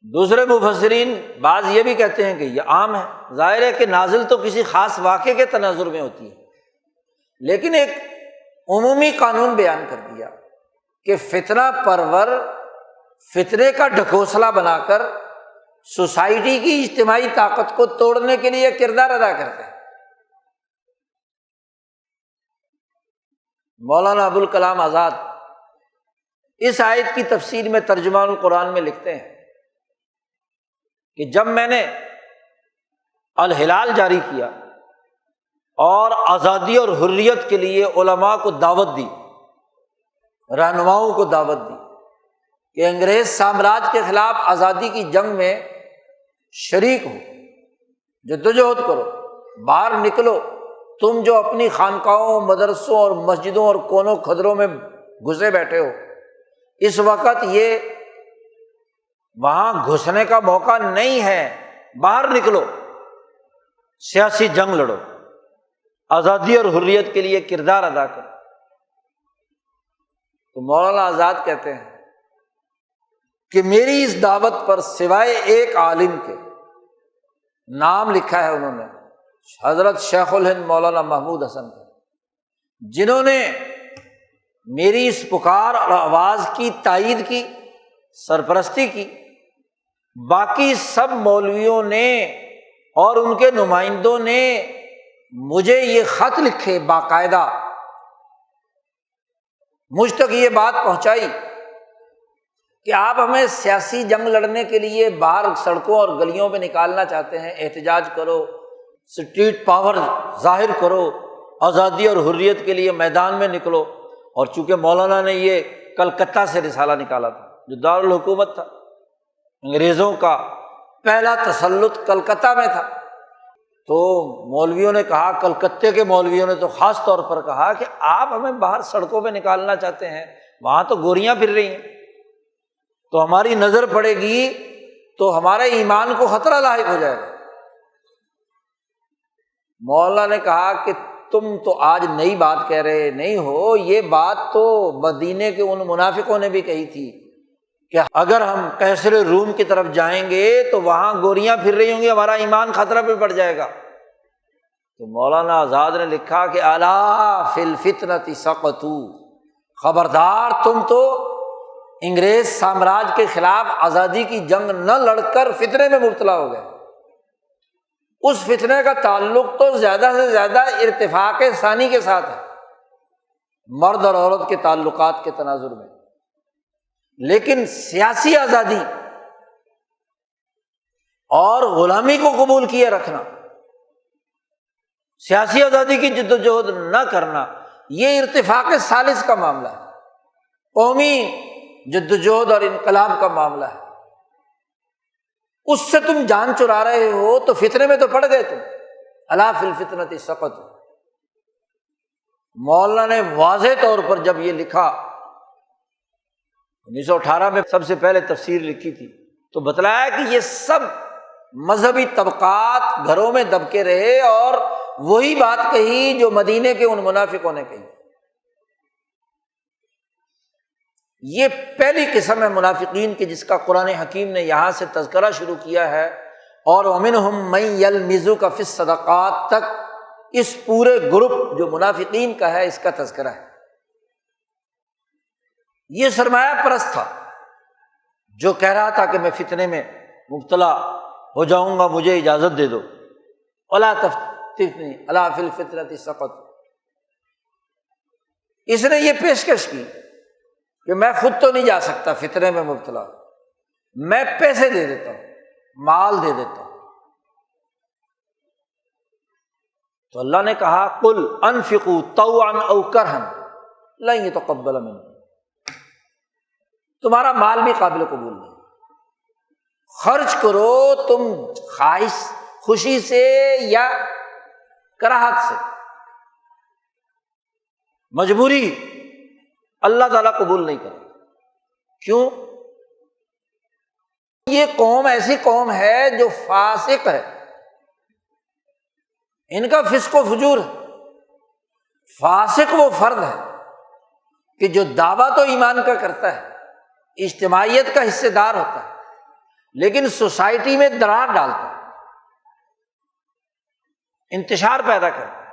دوسرے مفسرین بعض یہ بھی کہتے ہیں کہ یہ عام ہے، ظاہر ہے کہ نازل تو کسی خاص واقعے کے تناظر میں ہوتی ہے، لیکن ایک عمومی قانون بیان کر دیا کہ فتنہ پرور فتنے کا ڈھکوسلا بنا کر سوسائٹی کی اجتماعی طاقت کو توڑنے کے لیے کردار ادا کرتے ہیں۔ مولانا ابوالکلام آزاد اس آیت کی تفسیر میں ترجمان القرآن میں لکھتے ہیں کہ جب میں نے الہلال جاری کیا اور آزادی اور حریت کے لیے علماء کو دعوت دی، رہنماؤں کو دعوت دی کہ انگریز سامراج کے خلاف آزادی کی جنگ میں شریک ہو، جدوجہد کرو، باہر نکلو، تم جو اپنی خانقاہوں، مدرسوں اور مسجدوں اور کونوں کھدروں میں گھسے بیٹھے ہو، اس وقت یہ وہاں گھسنے کا موقع نہیں ہے، باہر نکلو، سیاسی جنگ لڑو، آزادی اور حریت کے لیے کردار ادا کرو۔ تو مولانا آزاد کہتے ہیں کہ میری اس دعوت پر سوائے ایک عالم کے، نام لکھا ہے انہوں نے حضرت شیخ الہند مولانا محمود حسن کا، جنہوں نے میری اس پکار اور آواز کی تائید کی، سرپرستی کی، باقی سب مولویوں نے اور ان کے نمائندوں نے مجھے یہ خط لکھے، باقاعدہ مجھ تک یہ بات پہنچائی کہ آپ ہمیں سیاسی جنگ لڑنے کے لیے باہر سڑکوں اور گلیوں پہ نکالنا چاہتے ہیں، احتجاج کرو، اسٹریٹ پاور ظاہر کرو، آزادی اور حریت کے لیے میدان میں نکلو۔ اور چونکہ مولانا نے یہ کلکتہ سے رسالہ نکالا تھا جو دارالحکومت تھا، انگریزوں کا پہلا تسلط کلکتہ میں تھا، تو مولویوں نے کہا، کلکتے کے مولویوں نے تو خاص طور پر کہا کہ آپ ہمیں باہر سڑکوں پہ نکالنا چاہتے ہیں، وہاں تو گوریاں پھر رہی ہیں، تو ہماری نظر پڑے گی تو ہمارے ایمان کو خطرہ لاحق ہو جائے گا۔ مولانا نے کہا کہ تم تو آج نئی بات کہہ رہے نہیں ہو، یہ بات تو مدینے کے ان منافقوں نے بھی کہی تھی کہ اگر ہم قیصر روم کی طرف جائیں گے تو وہاں گوریاں پھر رہی ہوں گی، ہمارا ایمان خطرہ پہ پڑ جائے گا۔ تو مولانا آزاد نے لکھا کہ الا فی الفتنۃ سقطوا، خبردار تم تو انگریز سامراج کے خلاف آزادی کی جنگ نہ لڑ کر فتنے میں مبتلا ہو گئے۔ اس فتنے کا تعلق تو زیادہ سے زیادہ ارتفاق ثانی کے ساتھ ہے، مرد اور عورت کے تعلقات کے تناظر میں، لیکن سیاسی آزادی اور غلامی کو قبول کیے رکھنا، سیاسی آزادی کی جدوجہد نہ کرنا، یہ ارتفاق ثالث کا معاملہ ہے، قومی جدوجہد اور انقلاب کا معاملہ ہے۔ اس سے تم جان چرا رہے ہو تو فتنے میں تو پڑ گئے تم، الا فی الفتنۃ سقطوا۔ مولانا نے واضح طور پر جب یہ لکھا، 1918 میں سب سے پہلے تفسیر لکھی تھی، تو بتلایا کہ یہ سب مذہبی طبقات گھروں میں دبکے رہے اور وہی بات کہی جو مدینے کے ان منافقوں نے کہی۔ یہ پہلی قسم ہے منافقین کی جس کا قرآن حکیم نے یہاں سے تذکرہ شروع کیا ہے، اور وَمِنْهُمْ مَن يَلْمِزُكَ فِي الصَّدَقَاتِ تک اس پورے گروپ جو منافقین کا ہے اس کا تذکرہ ہے۔ یہ سرمایہ پرست تھا جو کہہ رہا تھا کہ میں فتنے میں مبتلا ہو جاؤں گا، مجھے اجازت دے دو، وَلَا تَفْتِنِي أَلَا فِي الْفِتْنَةِ سَقَطُوا۔ اس نے یہ پیشکش کی کہ میں خود تو نہیں جا سکتا فتنے میں مبتلا، میں پیسے دے دیتا ہوں، مال دے دیتا ہوں۔ تو اللہ نے کہا قُلْ أَنفِقُوا طَوْعًا أَوْ كَرْهًا لَن يُتَقَبَّلَ مِنكُم، تمہارا مال بھی قابل قبول نہیں، خرچ کرو تم خواہش خوشی سے یا کراہت سے، مجبوری اللہ تعالیٰ قبول نہیں کرے۔ کیوں؟ یہ قوم ایسی قوم ہے جو فاسق ہے، ان کا فسق و فجور ہے۔ فاسق وہ فرد ہے کہ جو دعویٰ تو ایمان کا کرتا ہے، اجتماعیت کا حصے دار ہوتا ہے، لیکن سوسائٹی میں درار ڈالتا ہے، انتشار پیدا کرتا ہے۔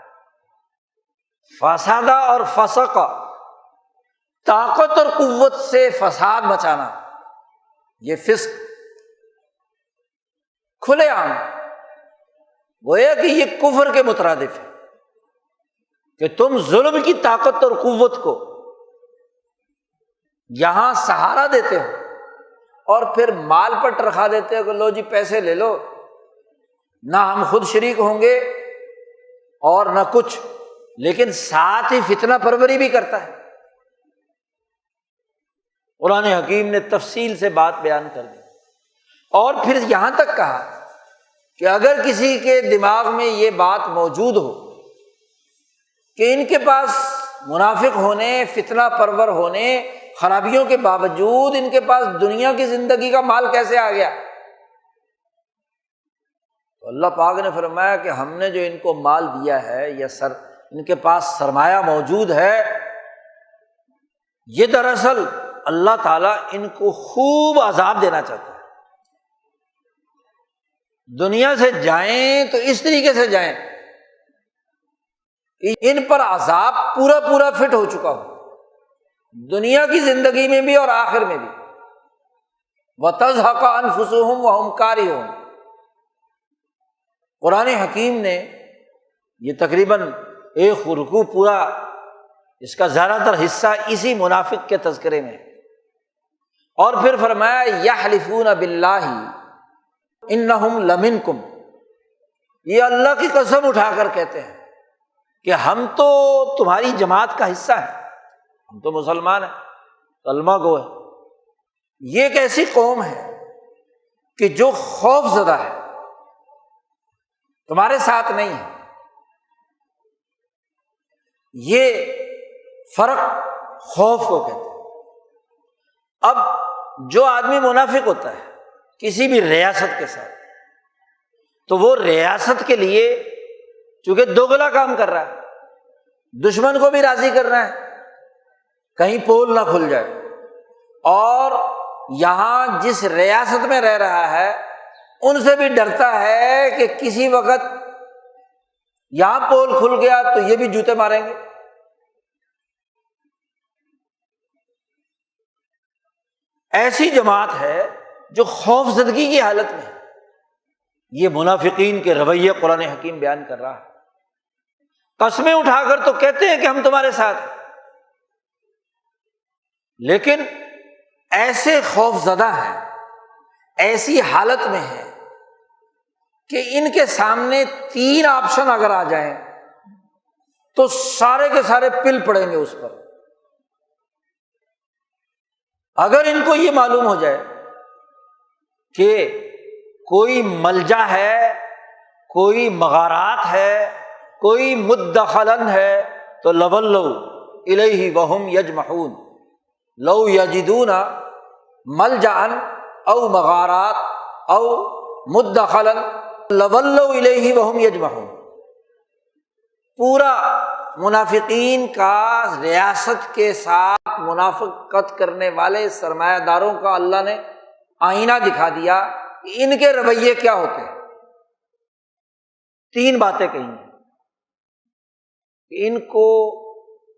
فسادہ اور فسقہ، طاقت اور قوت سے فساد مچانا، یہ فسق کھلے عام گویا کہ یہ کفر کے مترادف ہے کہ تم ظلم کی طاقت اور قوت کو یہاں سہارا دیتے ہو اور پھر مال پٹ رکھا دیتے ہو کہ لو جی پیسے لے لو، نہ ہم خود شریک ہوں گے اور نہ کچھ، لیکن ساتھ ہی فتنہ پروری بھی کرتا ہے۔ قرآن حکیم نے تفصیل سے بات بیان کر دی، اور پھر یہاں تک کہا کہ اگر کسی کے دماغ میں یہ بات موجود ہو کہ ان کے پاس منافق ہونے، فتنہ پرور ہونے، خرابیوں کے باوجود ان کے پاس دنیا کی زندگی کا مال کیسے آ گیا، تو اللہ پاک نے فرمایا کہ ہم نے جو ان کو مال دیا ہے یا ان کے پاس سرمایہ موجود ہے، یہ دراصل اللہ تعالیٰ ان کو خوب عذاب دینا چاہتا ہے۔ دنیا سے جائیں تو اس طریقے سے جائیں کہ ان پر عذاب پورا پورا فٹ ہو چکا ہو، دنیا کی زندگی میں بھی اور آخر میں بھی۔ وَتَزْهَقَ أَنفُسُهُمْ وَهُمْ كَارِهُونَ۔ قرآن حکیم نے یہ تقریباً ایک رکوع پورا، اس کا زیادہ تر حصہ اسی منافق کے تذکرے میں، اور پھر فرمایا یحلفون باللہ انہم لمنکم، یہ اللہ کی قسم اٹھا کر کہتے ہیں کہ ہم تو تمہاری جماعت کا حصہ ہیں، ہم تو مسلمان ہیں، کلمہ گو ہے۔ یہ ایک ایسی قوم ہے کہ جو خوف زدہ ہے، تمہارے ساتھ نہیں ہے۔ یہ فرق خوف کو کہتے ہیں۔ اب جو آدمی منافق ہوتا ہے کسی بھی ریاست کے ساتھ، تو وہ ریاست کے لیے چونکہ دوگلا کام کر رہا ہے، دشمن کو بھی راضی کر رہا ہے کہیں پول نہ کھل جائے، اور یہاں جس ریاست میں رہ رہا ہے ان سے بھی ڈرتا ہے کہ کسی وقت یہاں پول کھل گیا تو یہ بھی جوتے ماریں گے۔ ایسی جماعت ہے جو خوف زدگی کی حالت میں ہے۔ یہ منافقین کے رویے قرآن حکیم بیان کر رہا ہے۔ قسمیں اٹھا کر تو کہتے ہیں کہ ہم تمہارے ساتھ ہیں، لیکن ایسے خوف زدہ ہیں، ایسی حالت میں ہیں کہ ان کے سامنے 3 آپشن اگر آ جائیں تو سارے کے سارے پل پڑیں گے اس پر۔ اگر ان کو یہ معلوم ہو جائے کہ کوئی ملجا ہے، کوئی مغارات ہے، کوئی مدخلن ہے، تو لولوا الیہ وہم یجمحون، لو یجدون ملجا او مغارات او مدخلن لولوا الیہ وہم یجمحون۔ پورا منافقین کا ریاست کے ساتھ منافقت کرنے والے سرمایہ داروں کا اللہ نے آئینہ دکھا دیا کہ ان کے رویے کیا ہوتے ہیں۔ 3 باتیں کہی ہیں کہ ان کو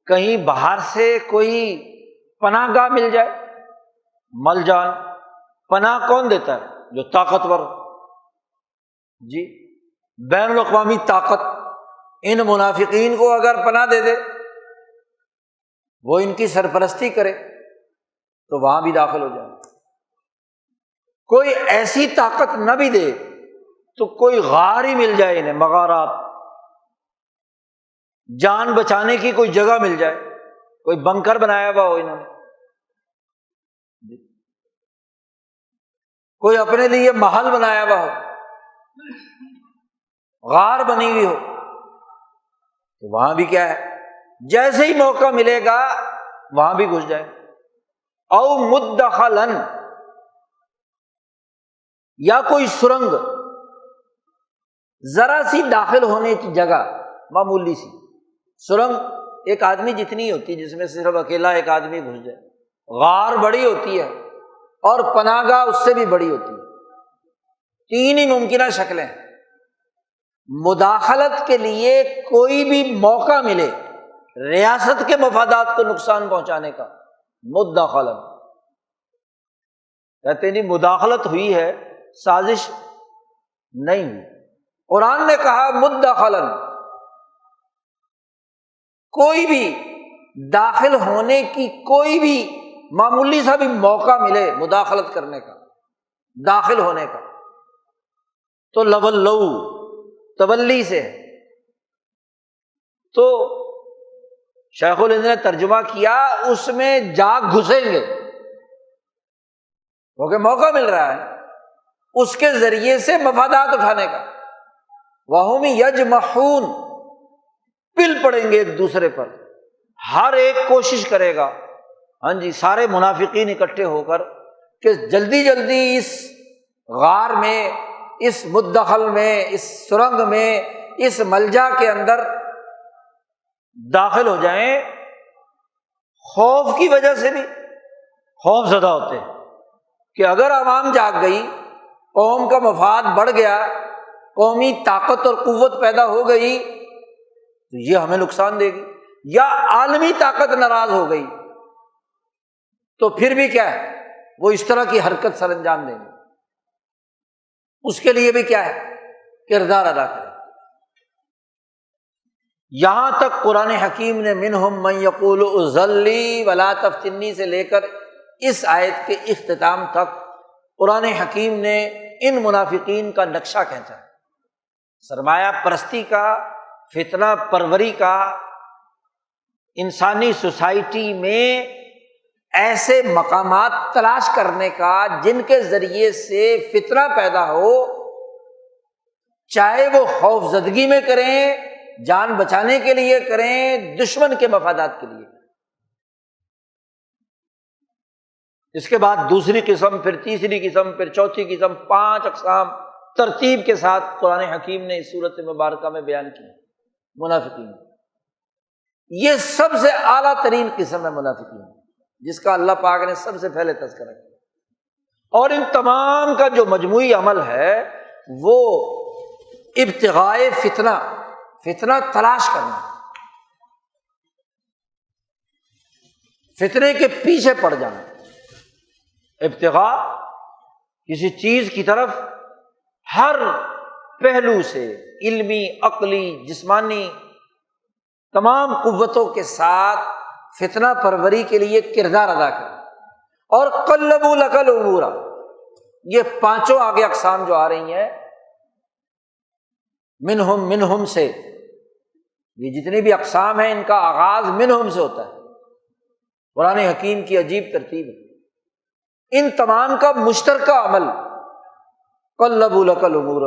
کہیں باہر سے کوئی پناہ گاہ مل جائے، مل جان۔ پناہ کون دیتا ہے؟ جو طاقتور جی، بین الاقوامی طاقت ان منافقین کو اگر پناہ دے دے، وہ ان کی سرپرستی کرے تو وہاں بھی داخل ہو جائے۔ کوئی ایسی طاقت نہ بھی دے تو کوئی غار ہی مل جائے انہیں، مغارات، جان بچانے کی کوئی جگہ مل جائے، کوئی بنکر بنایا ہوا ہو انہوں نے، کوئی اپنے لیے محل بنایا ہوا ہو، غار بنی ہوئی ہو، تو وہاں بھی کیا ہے، جیسے ہی موقع ملے گا وہاں بھی گھس جائے۔ او مدخلن، یا کوئی سرنگ، ذرا سی داخل ہونے کی جگہ، معمولی سی سرنگ ایک آدمی جتنی ہوتی ہے، جس میں صرف اکیلا ایک آدمی گھس جائے۔ غار بڑی ہوتی ہے اور پناہ گاہ اس سے بھی بڑی ہوتی ہے۔ 3 ہی ممکنہ شکلیں۔ مداخلت کے لیے کوئی بھی موقع ملے ریاست کے مفادات کو نقصان پہنچانے کا، مداخلت کہتے ہیں جی، مداخلت ہوئی ہے، سازش نہیں ہوئی۔ قرآن نے کہا مداخلن، کوئی بھی داخل ہونے کی کوئی بھی معمولی سا بھی موقع ملے مداخلت کرنے کا، داخل ہونے کا، تو لولو تولی سے ہے۔ تو شیخ الہند نے ترجمہ کیا اس میں جا گھسیں گے، کیونکہ موقع مل رہا ہے اس کے ذریعے سے مفادات اٹھانے کا۔ وَهُمْ يَجْمَحُونَ، پل پڑیں گے ایک دوسرے پر، ہر ایک کوشش کرے گا، ہاں جی، سارے منافقین اکٹھے ہو کر کہ جلدی جلدی اس غار میں، اس مدخل میں، اس سرنگ میں، اس ملجا کے اندر داخل ہو جائیں۔ خوف کی وجہ سے بھی خوف زدہ ہوتے ہیں کہ اگر عوام جاگ گئی، قوم کا مفاد بڑھ گیا، قومی طاقت اور قوت پیدا ہو گئی تو یہ ہمیں نقصان دے گی، یا عالمی طاقت ناراض ہو گئی تو پھر بھی کیا ہے، وہ اس طرح کی حرکت سر انجام دیں گے۔ اس کے لیے بھی کیا ہے، کردار ادا کرے۔ یہاں تک قرآن حکیم نے منہم من یقول اذلی ولا تفتنی سے لے کر اس آیت کے اختتام تک قرآن حکیم نے ان منافقین کا نقشہ کھینچا ہے، سرمایہ پرستی کا، فتنہ پروری کا، انسانی سوسائٹی میں ایسے مقامات تلاش کرنے کا جن کے ذریعے سے فتنہ پیدا ہو، چاہے وہ خوف زدگی میں کریں، جان بچانے کے لیے کریں، دشمن کے مفادات کے لیے۔ اس کے بعد دوسری قسم، پھر تیسری قسم، پھر چوتھی قسم، 5 اقسام ترتیب کے ساتھ قرآن حکیم نے اس سورۃ مبارکہ میں بیان کی۔ منافقین یہ سب سے اعلیٰ ترین قسم ہے، منافقین جس کا اللہ پاک نے سب سے پہلے تذکرہ کیا۔ اور ان تمام کا جو مجموعی عمل ہے وہ ابتغاء فتنہ، فتنہ تلاش کرنا، فتنے کے پیچھے پڑ جانا، ابتغاء کسی چیز کی طرف ہر پہلو سے، علمی، عقلی، جسمانی، تمام قوتوں کے ساتھ فتنہ پروری کے لیے کردار ادا کرنا۔ اور قلبوا لک الامور، یہ 5 آگے اقسام جو آ رہی ہیں منہم سے، یہ جتنی بھی اقسام ہیں ان کا آغاز منہم سے ہوتا ہے۔ قرآن حکیم کی عجیب ترتیب ہے، ان تمام کا مشترکہ عمل قلبوا لک الامور،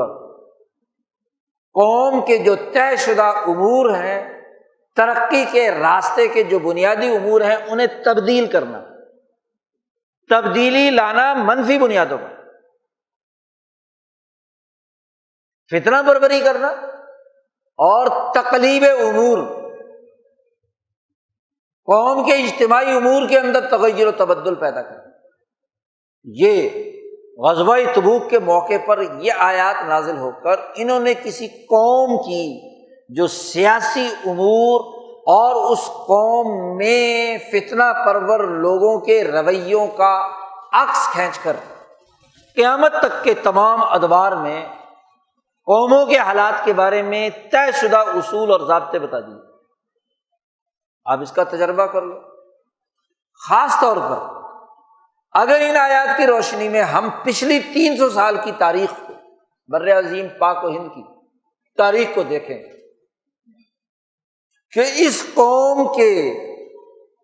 قوم کے جو طے شدہ امور ہیں، ترقی کے راستے کے جو بنیادی امور ہیں، انہیں تبدیل کرنا، تبدیلی لانا منفی بنیادوں پر، فتنہ پروری کرنا اور تقلیب امور، قوم کے اجتماعی امور کے اندر تغیر و تبدل پیدا کرنا۔ یہ غزوہ تبوک کے موقع پر یہ آیات نازل ہو کر انہوں نے کسی قوم کی جو سیاسی امور اور اس قوم میں فتنہ پرور لوگوں کے رویوں کا عکس کھینچ کر قیامت تک کے تمام ادوار میں قوموں کے حالات کے بارے میں طے شدہ اصول اور ضابطے بتا دیے۔ آپ اس کا تجربہ کر لو۔ خاص طور پر اگر ان آیات کی روشنی میں ہم پچھلی 300 سال کی تاریخ کو، بر عظیم پاک و ہند کی تاریخ کو دیکھیں کہ اس قوم کے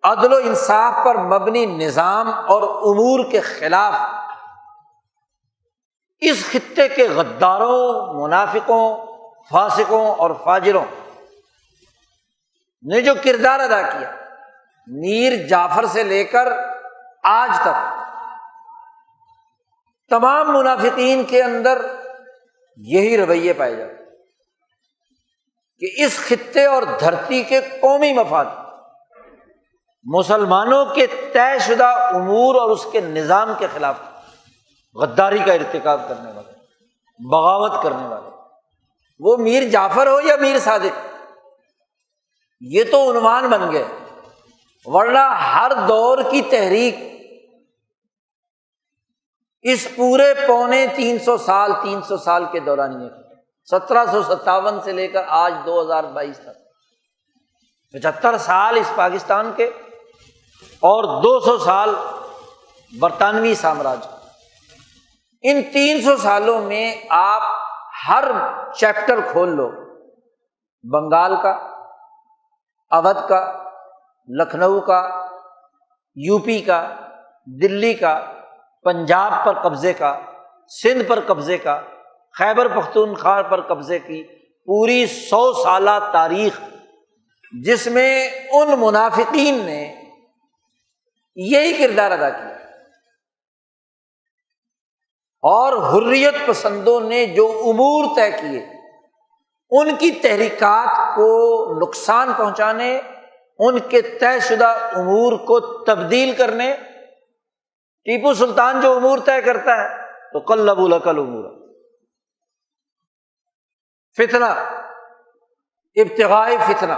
عدل و انصاف پر مبنی نظام اور امور کے خلاف اس خطے کے غداروں، منافقوں، فاسقوں اور فاجروں نے جو کردار ادا کیا، میر جعفر سے لے کر آج تک تمام منافقین کے اندر یہی رویے پائے جاتے کہ اس خطے اور دھرتی کے قومی مفاد، مسلمانوں کے طے شدہ امور اور اس کے نظام کے خلاف غداری کا ارتکاب کرنے والے، بغاوت کرنے والے، وہ میر جعفر ہو یا میر صادق، یہ تو عنوان بن گئے، ورنہ ہر دور کی تحریک اس پورے پونے 300 سال کے دورانیے 1757 سے لے کر آج 2022 تک 75 سال اس پاکستان کے اور 200 سال برطانوی سامراج۔ ان 300 سالوں میں آپ ہر چیپٹر کھول لو، بنگال کا، اودھ کا، لکھنؤ کا، یو پی کا، دلی کا، پنجاب پر قبضے کا، سندھ پر قبضے کا، خیبر پختونخوا پر قبضے کی پوری 100 سالہ تاریخ، جس میں ان منافقین نے یہی کردار ادا کیا اور حریت پسندوں نے جو امور طے کیے ان کی تحریکات کو نقصان پہنچانے، ان کے طے شدہ امور کو تبدیل کرنے۔ ٹیپو سلطان جو امور طے کرتا ہے تو قلبوا لک الامور، فتنہ، ابتغاء فتنہ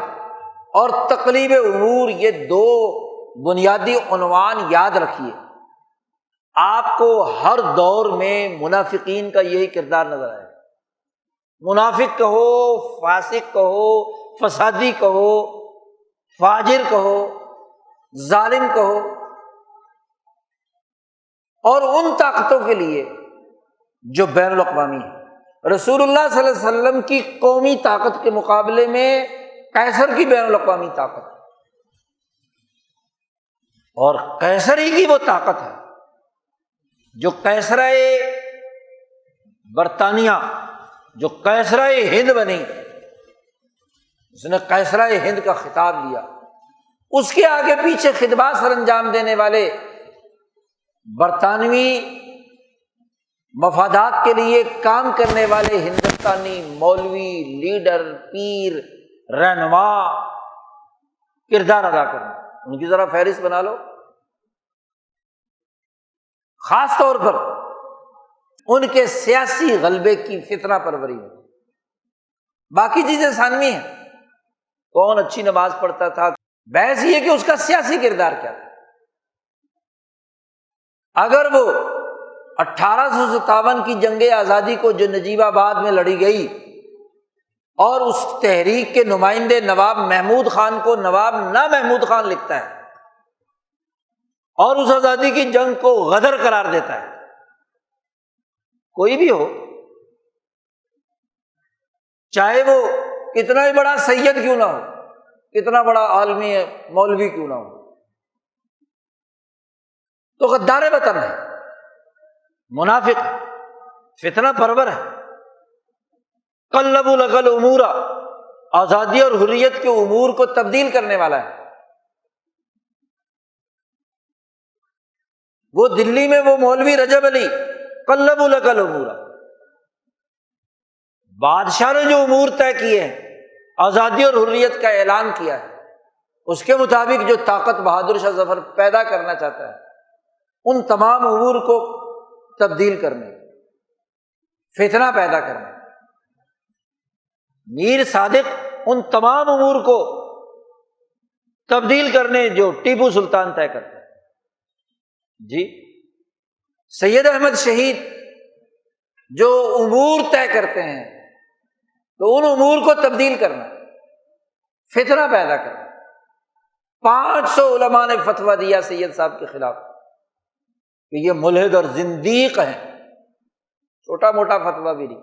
اور تقلیب امور، یہ دو بنیادی عنوان یاد رکھیے۔ آپ کو ہر دور میں منافقین کا یہی کردار نظر آئے، منافق کہو، فاسق کہو، فسادی کہو، فاجر کہو، ظالم کہو، اور ان طاقتوں کے لیے جو بین الاقوامی ہے۔ رسول اللہ صلی اللہ علیہ وسلم کی قومی طاقت کے مقابلے میں قیصر کی بین الاقوامی طاقت ہے، اور قیصر ہی کی وہ طاقت ہے جو قیصرہ برطانیہ، جو قیصرہ ہند بنی، اس نے قیصرہ ہند کا خطاب لیا، اس کے آگے پیچھے خدمات سر انجام دینے والے برطانوی مفادات کے لیے کام کرنے والے ہندوستانی مولوی، لیڈر، پیر، رہنما کردار ادا کرنا، ان کی ذرا فہرست بنا لو۔ خاص طور پر ان کے سیاسی غلبے کی فتنہ پروری ہے، باقی چیزیں ثانوی ہیں، کون اچھی نماز پڑھتا تھا، بحث یہ کہ اس کا سیاسی کردار کیا تھا۔ اگر وہ 1857 کی جنگ آزادی کو جو نجیب آباد میں لڑی گئی اور اس تحریک کے نمائندے نواب محمود خان کو نواب نہ محمود خان لکھتا ہے اور اس آزادی کی جنگ کو غدر قرار دیتا ہے، کوئی بھی ہو، چاہے وہ کتنا ہی بڑا سید کیوں نہ ہو، کتنا بڑا عالمی مولوی کیوں نہ ہو، تو غدار وطن ہے، منافق ہے، فتنہ پرور ہے، قلبوا لک الامور، آزادی اور حریت کے امور کو تبدیل کرنے والا ہے۔ وہ دلی میں وہ مولوی رجب علی، قلبوا لک الامور، بادشاہ نے جو امور طے کیے ہیں، آزادی اور حریت کا اعلان کیا ہے، اس کے مطابق جو طاقت بہادر شاہ ظفر پیدا کرنا چاہتا ہے ان تمام امور کو تبدیل کرنے، فتنہ پیدا کرنے، میر صادق ان تمام امور کو تبدیل کرنے جو ٹیپو سلطان طے کرتا ہے۔ جی سید احمد شہید جو امور طے کرتے ہیں تو ان امور کو تبدیل کرنا، فتنہ پیدا کرنا۔ 500 علماء نے فتویٰ دیا سید صاحب کے خلاف کہ یہ ملحد اور زندیق ہیں، چھوٹا موٹا فتویٰ بھی نہیں،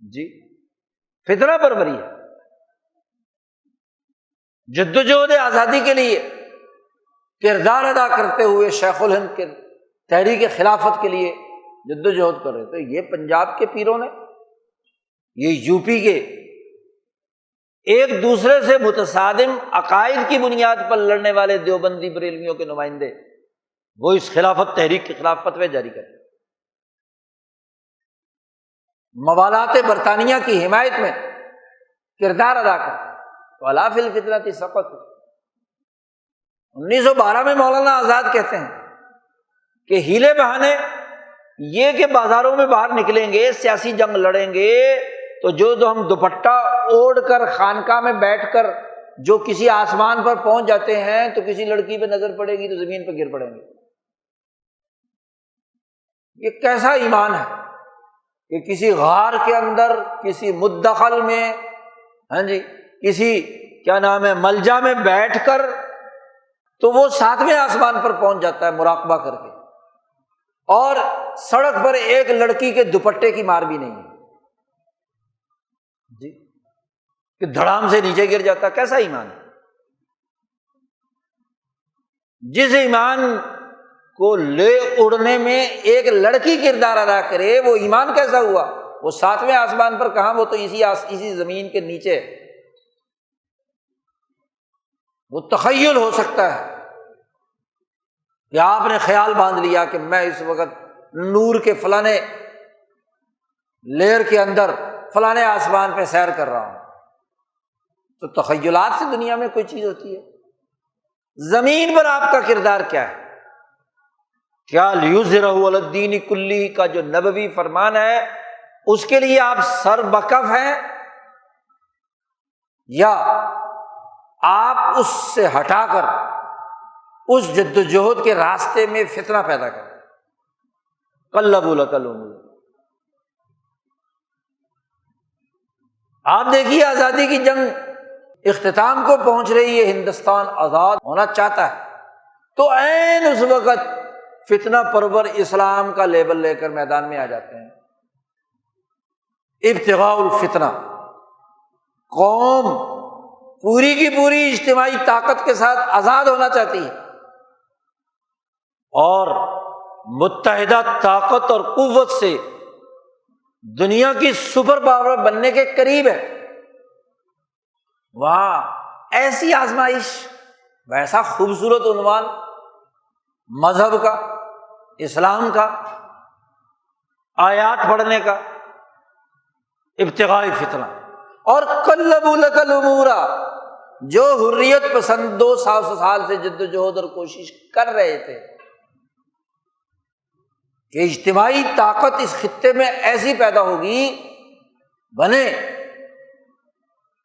جی فتنہ پروری ہے۔ جدوجہد آزادی کے لیے کردار ادا کرتے ہوئے شیخ الہند کے تحریک خلافت کے لیے جدوجہد کر رہے تھے۔ یہ پنجاب کے پیروں نے، یہ یو پی کے ایک دوسرے سے متصادم عقائد کی بنیاد پر لڑنے والے دیوبندی بریلویوں کے نمائندے، وہ اس خلافت تحریک کے خلاف فتوے جاری کرتے، موالات برطانیہ کی حمایت میں کردار ادا کرتے۔ تو الا فی الفتنۃ سقطوا۔ 1912 میں مولانا آزاد کہتے ہیں کہ ہیلے بہانے یہ کہ بازاروں میں باہر نکلیں گے، سیاسی جنگ لڑیں گے، تو جو ہم دوپٹہ اوڑھ کر خانقاہ میں بیٹھ کر جو کسی آسمان پر پہنچ جاتے ہیں تو کسی لڑکی پہ نظر پڑے گی تو زمین پہ گر پڑیں گے۔ یہ کیسا ایمان ہے کہ کسی غار کے اندر، کسی مدخل میں، ہاں جی کسی کیا نام ہے ملجا میں بیٹھ کر تو وہ 7ویں آسمان پر پہنچ جاتا ہے مراقبہ کر کے، اور سڑک پر ایک لڑکی کے دوپٹے کی مار بھی نہیں ہے، جی کہ دھڑام سے نیچے گر جاتا۔ کیسا ایمان ہے؟ جس ایمان کو لے اڑنے میں ایک لڑکی کردار ادا کرے وہ ایمان کیسا ہوا؟ وہ 7ویں آسمان پر کہاں، وہ تو اسی زمین کے نیچے۔ وہ تخیل ہو سکتا ہے کہ آپ نے خیال باندھ لیا کہ میں اس وقت نور کے فلانے لیئر کے اندر فلانے آسمان پہ سیر کر رہا ہوں، تو تخیلات سے دنیا میں کوئی چیز ہوتی ہے؟ زمین پر آپ کا کردار کیا ہے؟ کیا لیظہرہ علی الدین کلہ کا جو نبوی فرمان ہے اس کے لیے آپ سر بکف ہیں، یا آپ اس سے ہٹا کر اس جدوجہد کے راستے میں فتنہ پیدا کریں؟ قلبوا لک الامور۔ آپ دیکھیے آزادی کی جنگ اختتام کو پہنچ رہی ہے، ہندوستان آزاد ہونا چاہتا ہے، تو عین اس وقت فتنہ پرور اسلام کا لیبل لے کر میدان میں آ جاتے ہیں۔ ابتغاء الفتنہ، قوم پوری کی پوری اجتماعی طاقت کے ساتھ آزاد ہونا چاہتی ہے اور متحدہ طاقت اور قوت سے دنیا کی سپر پاور بننے کے قریب ہے۔ وہاں ایسی آزمائش، ویسا خوبصورت عنوان مذہب کا، اسلام کا، آیات پڑھنے کا، ابتغاء فتنہ۔ اور قلبوا لک الامور، جو حریت پسند 200 سال سے جدوجہد اور کوشش کر رہے تھے کہ اجتماعی طاقت اس خطے میں ایسی پیدا ہوگی، بنے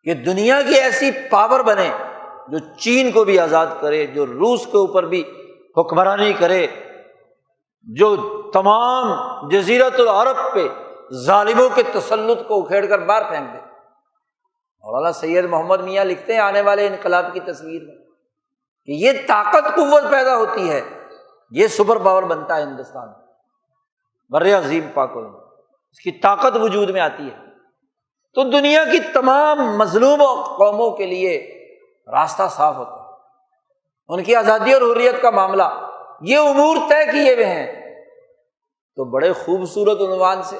کہ دنیا کی ایسی پاور بنے جو چین کو بھی آزاد کرے، جو روس کے اوپر بھی حکمرانی کرے، جو تمام جزیرۃ العرب پہ ظالموں کے تسلط کو اکھیڑ کر باہر پھینک دے۔ مولانا سید محمد میاں لکھتے ہیں آنے والے انقلاب کی تصویر میں کہ یہ طاقت قوت پیدا ہوتی ہے، یہ سپر پاور بنتا ہے ہندوستان، بر عظیم پاک و ہند، اس کی طاقت وجود میں آتی ہے، تو دنیا کی تمام مظلوم قوموں کے لیے راستہ صاف ہوتا ہے۔ ان کی آزادی اور حریت کا معاملہ، یہ امور طے کیے ہوئے ہیں۔ تو بڑے خوبصورت عنوان سے،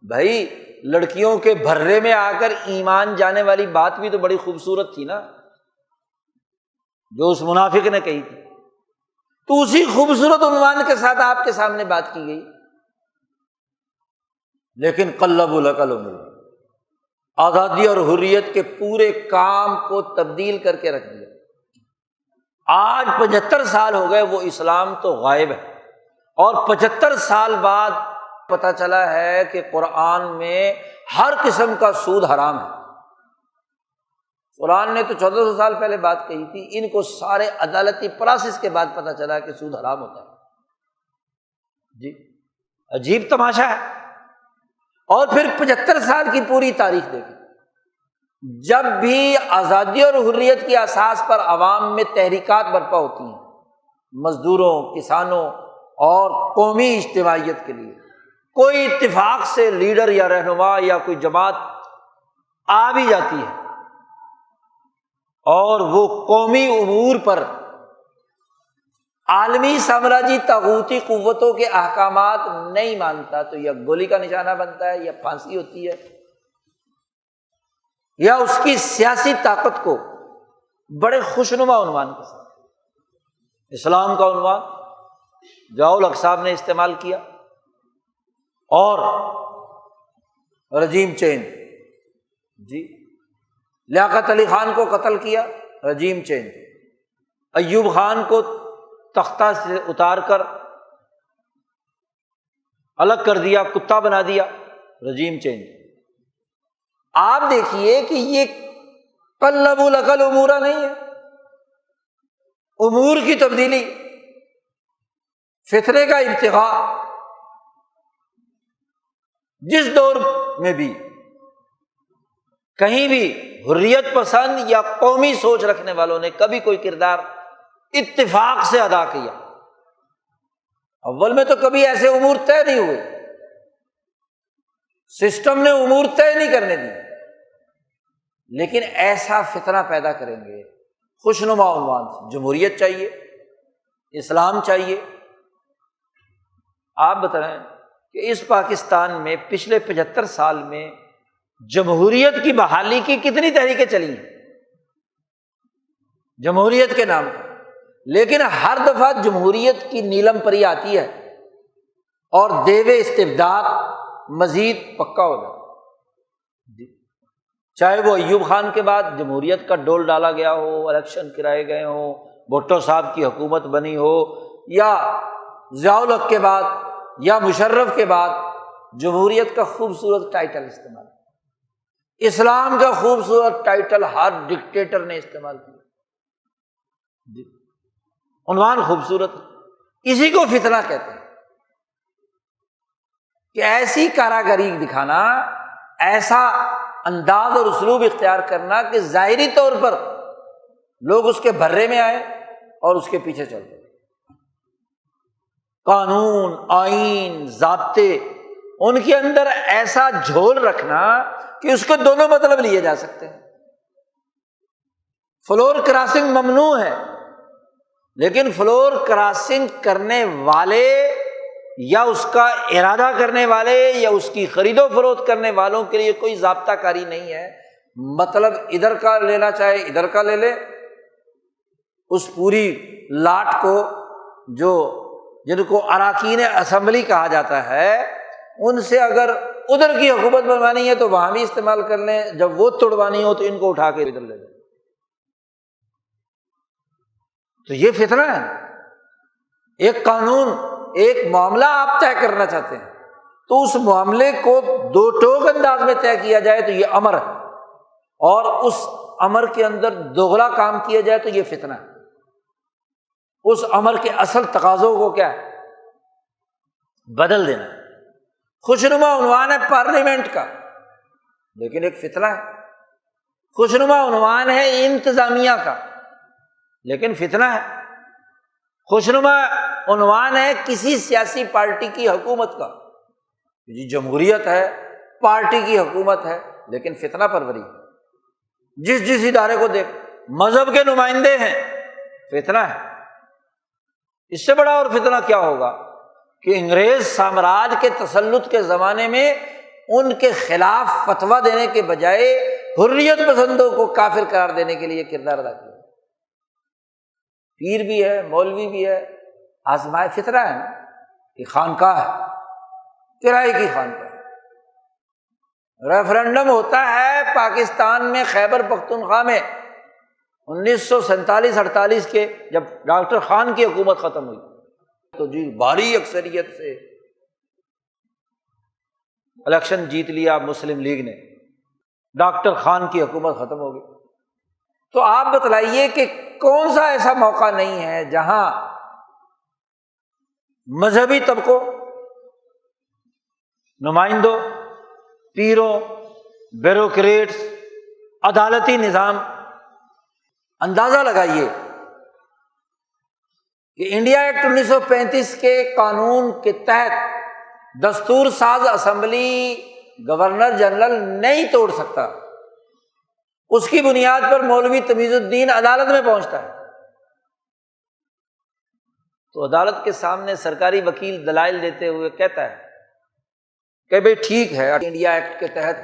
بھائی لڑکیوں کے بھرے میں آ کر ایمان جانے والی بات بھی تو بڑی خوبصورت تھی نا جو اس منافق نے کہی تھی، تو اسی خوبصورت عنوان کے ساتھ آپ کے سامنے بات کی گئی، لیکن قلبوا لک الامور، آزادی اور حریت کے پورے کام کو تبدیل کر کے رکھ دیا۔ آج 75 سال ہو گئے وہ اسلام تو غائب ہے، اور 75 سال بعد پتہ چلا ہے کہ قرآن میں ہر قسم کا سود حرام ہے۔ قرآن نے تو 1400 سال پہلے بات کہی تھی، ان کو سارے عدالتی پروسیس کے بعد پتہ چلا کہ سود حرام ہوتا ہے۔ جی عجیب تماشا ہے۔ اور پھر 75 سال کی پوری تاریخ دیکھیں، جب بھی آزادی اور حریت کی اساس پر عوام میں تحریکات برپا ہوتی ہیں، مزدوروں، کسانوں اور قومی اجتماعیت کے لیے، کوئی اتفاق سے لیڈر یا رہنما یا کوئی جماعت آ بھی جاتی ہے اور وہ قومی امور پر عالمی سامراجی طاغوتی قوتوں کے احکامات نہیں مانتا تو یا گولی کا نشانہ بنتا ہے، یا پھانسی ہوتی ہے، یا اس کی سیاسی طاقت کو بڑے خوشنما عنوان کے ساتھ، اسلام کا عنوان ضیاء الحق صاحب نے استعمال کیا، اور رجیم چینج، جی لیاقت علی خان کو قتل کیا، رجیم چینج، ایوب خان کو تختہ سے اتار کر الگ کر دیا، کتا بنا دیا، رجیم چینج۔ آپ دیکھیے کہ یہ قلبوا لک الامور نہیں ہے، امور کی تبدیلی، فتنے کا ارتقاء، جس دور میں بھی کہیں بھی حریت پسند یا قومی سوچ رکھنے والوں نے کبھی کوئی کردار اتفاق سے ادا کیا، اول میں تو کبھی ایسے امور طے نہیں ہوئے، سسٹم نے امور طے نہیں کرنے دی، لیکن ایسا فتنہ پیدا کریں گے خوشنما عنوان سے، جمہوریت چاہیے، اسلام چاہیے۔ آپ بتائیں کہ اس پاکستان میں پچھلے 75 سال میں جمہوریت کی بحالی کی کتنی تحریکیں چلی ہیں جمہوریت کے نام پر، لیکن ہر دفعہ جمہوریت کی نیلم پری آتی ہے اور دیو استبداد مزید پکا ہو جاتا ہے۔ چاہے وہ ایوب خان کے بعد جمہوریت کا ڈول ڈالا گیا ہو، الیکشن کرائے گئے ہوں، بھٹو صاحب کی حکومت بنی ہو، یا ضیاء الحق کے بعد یا مشرف کے بعد، جمہوریت کا خوبصورت ٹائٹل استعمال، اسلام کا خوبصورت ٹائٹل ہر ڈکٹیٹر نے استعمال کیا، عنوان خوبصورت، اسی کو فتنہ کہتے ہیں کہ ایسی کاراگری دکھانا، ایسا انداز اور اسلوب اختیار کرنا کہ ظاہری طور پر لوگ اس کے بھرے میں آئے اور اس کے پیچھے چل پڑے، قانون، آئین، ضابطے، ان کے اندر ایسا جھول رکھنا کہ اس کو دونوں مطلب لیے جا سکتے ہیں۔ فلور کراسنگ ممنوع ہے، لیکن فلور کراسنگ کرنے والے یا اس کا ارادہ کرنے والے یا اس کی خرید و فروخت کرنے والوں کے لیے کوئی ضابطہ کاری نہیں ہے، مطلب ادھر کا لینا چاہے ادھر کا لے لے، اس پوری لاٹ کو جو جن کو اراکین اسمبلی کہا جاتا ہے، ان سے اگر ادھر کی حکومت بنوانی ہے تو وہاں بھی استعمال کر لیں، جب وہ توڑوانی ہو تو ان کو اٹھا کے ادھر لے لیں۔ تو یہ فتنہ ہے، ایک قانون، ایک معاملہ آپ طے کرنا چاہتے ہیں تو اس معاملے کو دو ٹوک انداز میں طے کیا جائے تو یہ امر ہے، اور اس امر کے اندر دوغلا کام کیا جائے تو یہ فتنہ ہے۔ اس امر کے اصل تقاضوں کو کیا ہے؟ بدل دینا۔ خوشنما عنوان ہے پارلیمنٹ کا، لیکن ایک فتنہ ہے۔ خوشنما عنوان ہے انتظامیہ کا، لیکن فتنہ ہے۔ خوشنما عنوان ہے کسی سیاسی پارٹی کی حکومت کا، جی جمہوریت ہے، پارٹی کی حکومت ہے، لیکن فتنہ پروری ہے۔ جس ادارے کو دیکھ، مذہب کے نمائندے ہیں، فتنہ ہے۔ اس سے بڑا اور فتنہ کیا ہوگا کہ انگریز سامراج کے تسلط کے زمانے میں ان کے خلاف فتویٰ دینے کے بجائے حریت پسندوں کو کافر قرار دینے کے لیے کردار ادا کیا۔ پیر بھی ہے، مولوی بھی ہے، آزمائے فتنہ ہے نا، یہ خانقاہ ہے، کرائے کی خانقاہ۔ ریفرنڈم ہوتا ہے پاکستان میں خیبر پختونخوا میں 1947-48 کے جب ڈاکٹر خان کی حکومت ختم ہوئی تو جی بھاری اکثریت سے الیکشن جیت لیا مسلم لیگ نے، ڈاکٹر خان کی حکومت ختم ہو گئی۔ تو آپ بتلائیے کہ کون سا ایسا موقع نہیں ہے جہاں مذہبی طبقوں، نمائندوں، پیروں، بیوروکریٹس، عدالتی نظام، اندازہ لگائیے کہ انڈیا ایکٹ 1935 کے قانون کے تحت دستور ساز اسمبلی گورنر جنرل نہیں توڑ سکتا، اس کی بنیاد پر مولوی تمیز الدین عدالت میں پہنچتا ہے تو عدالت کے سامنے سرکاری وکیل دلائل دیتے ہوئے کہتا ہے کہ بھئی ٹھیک ہے، انڈیا ایکٹ کے تحت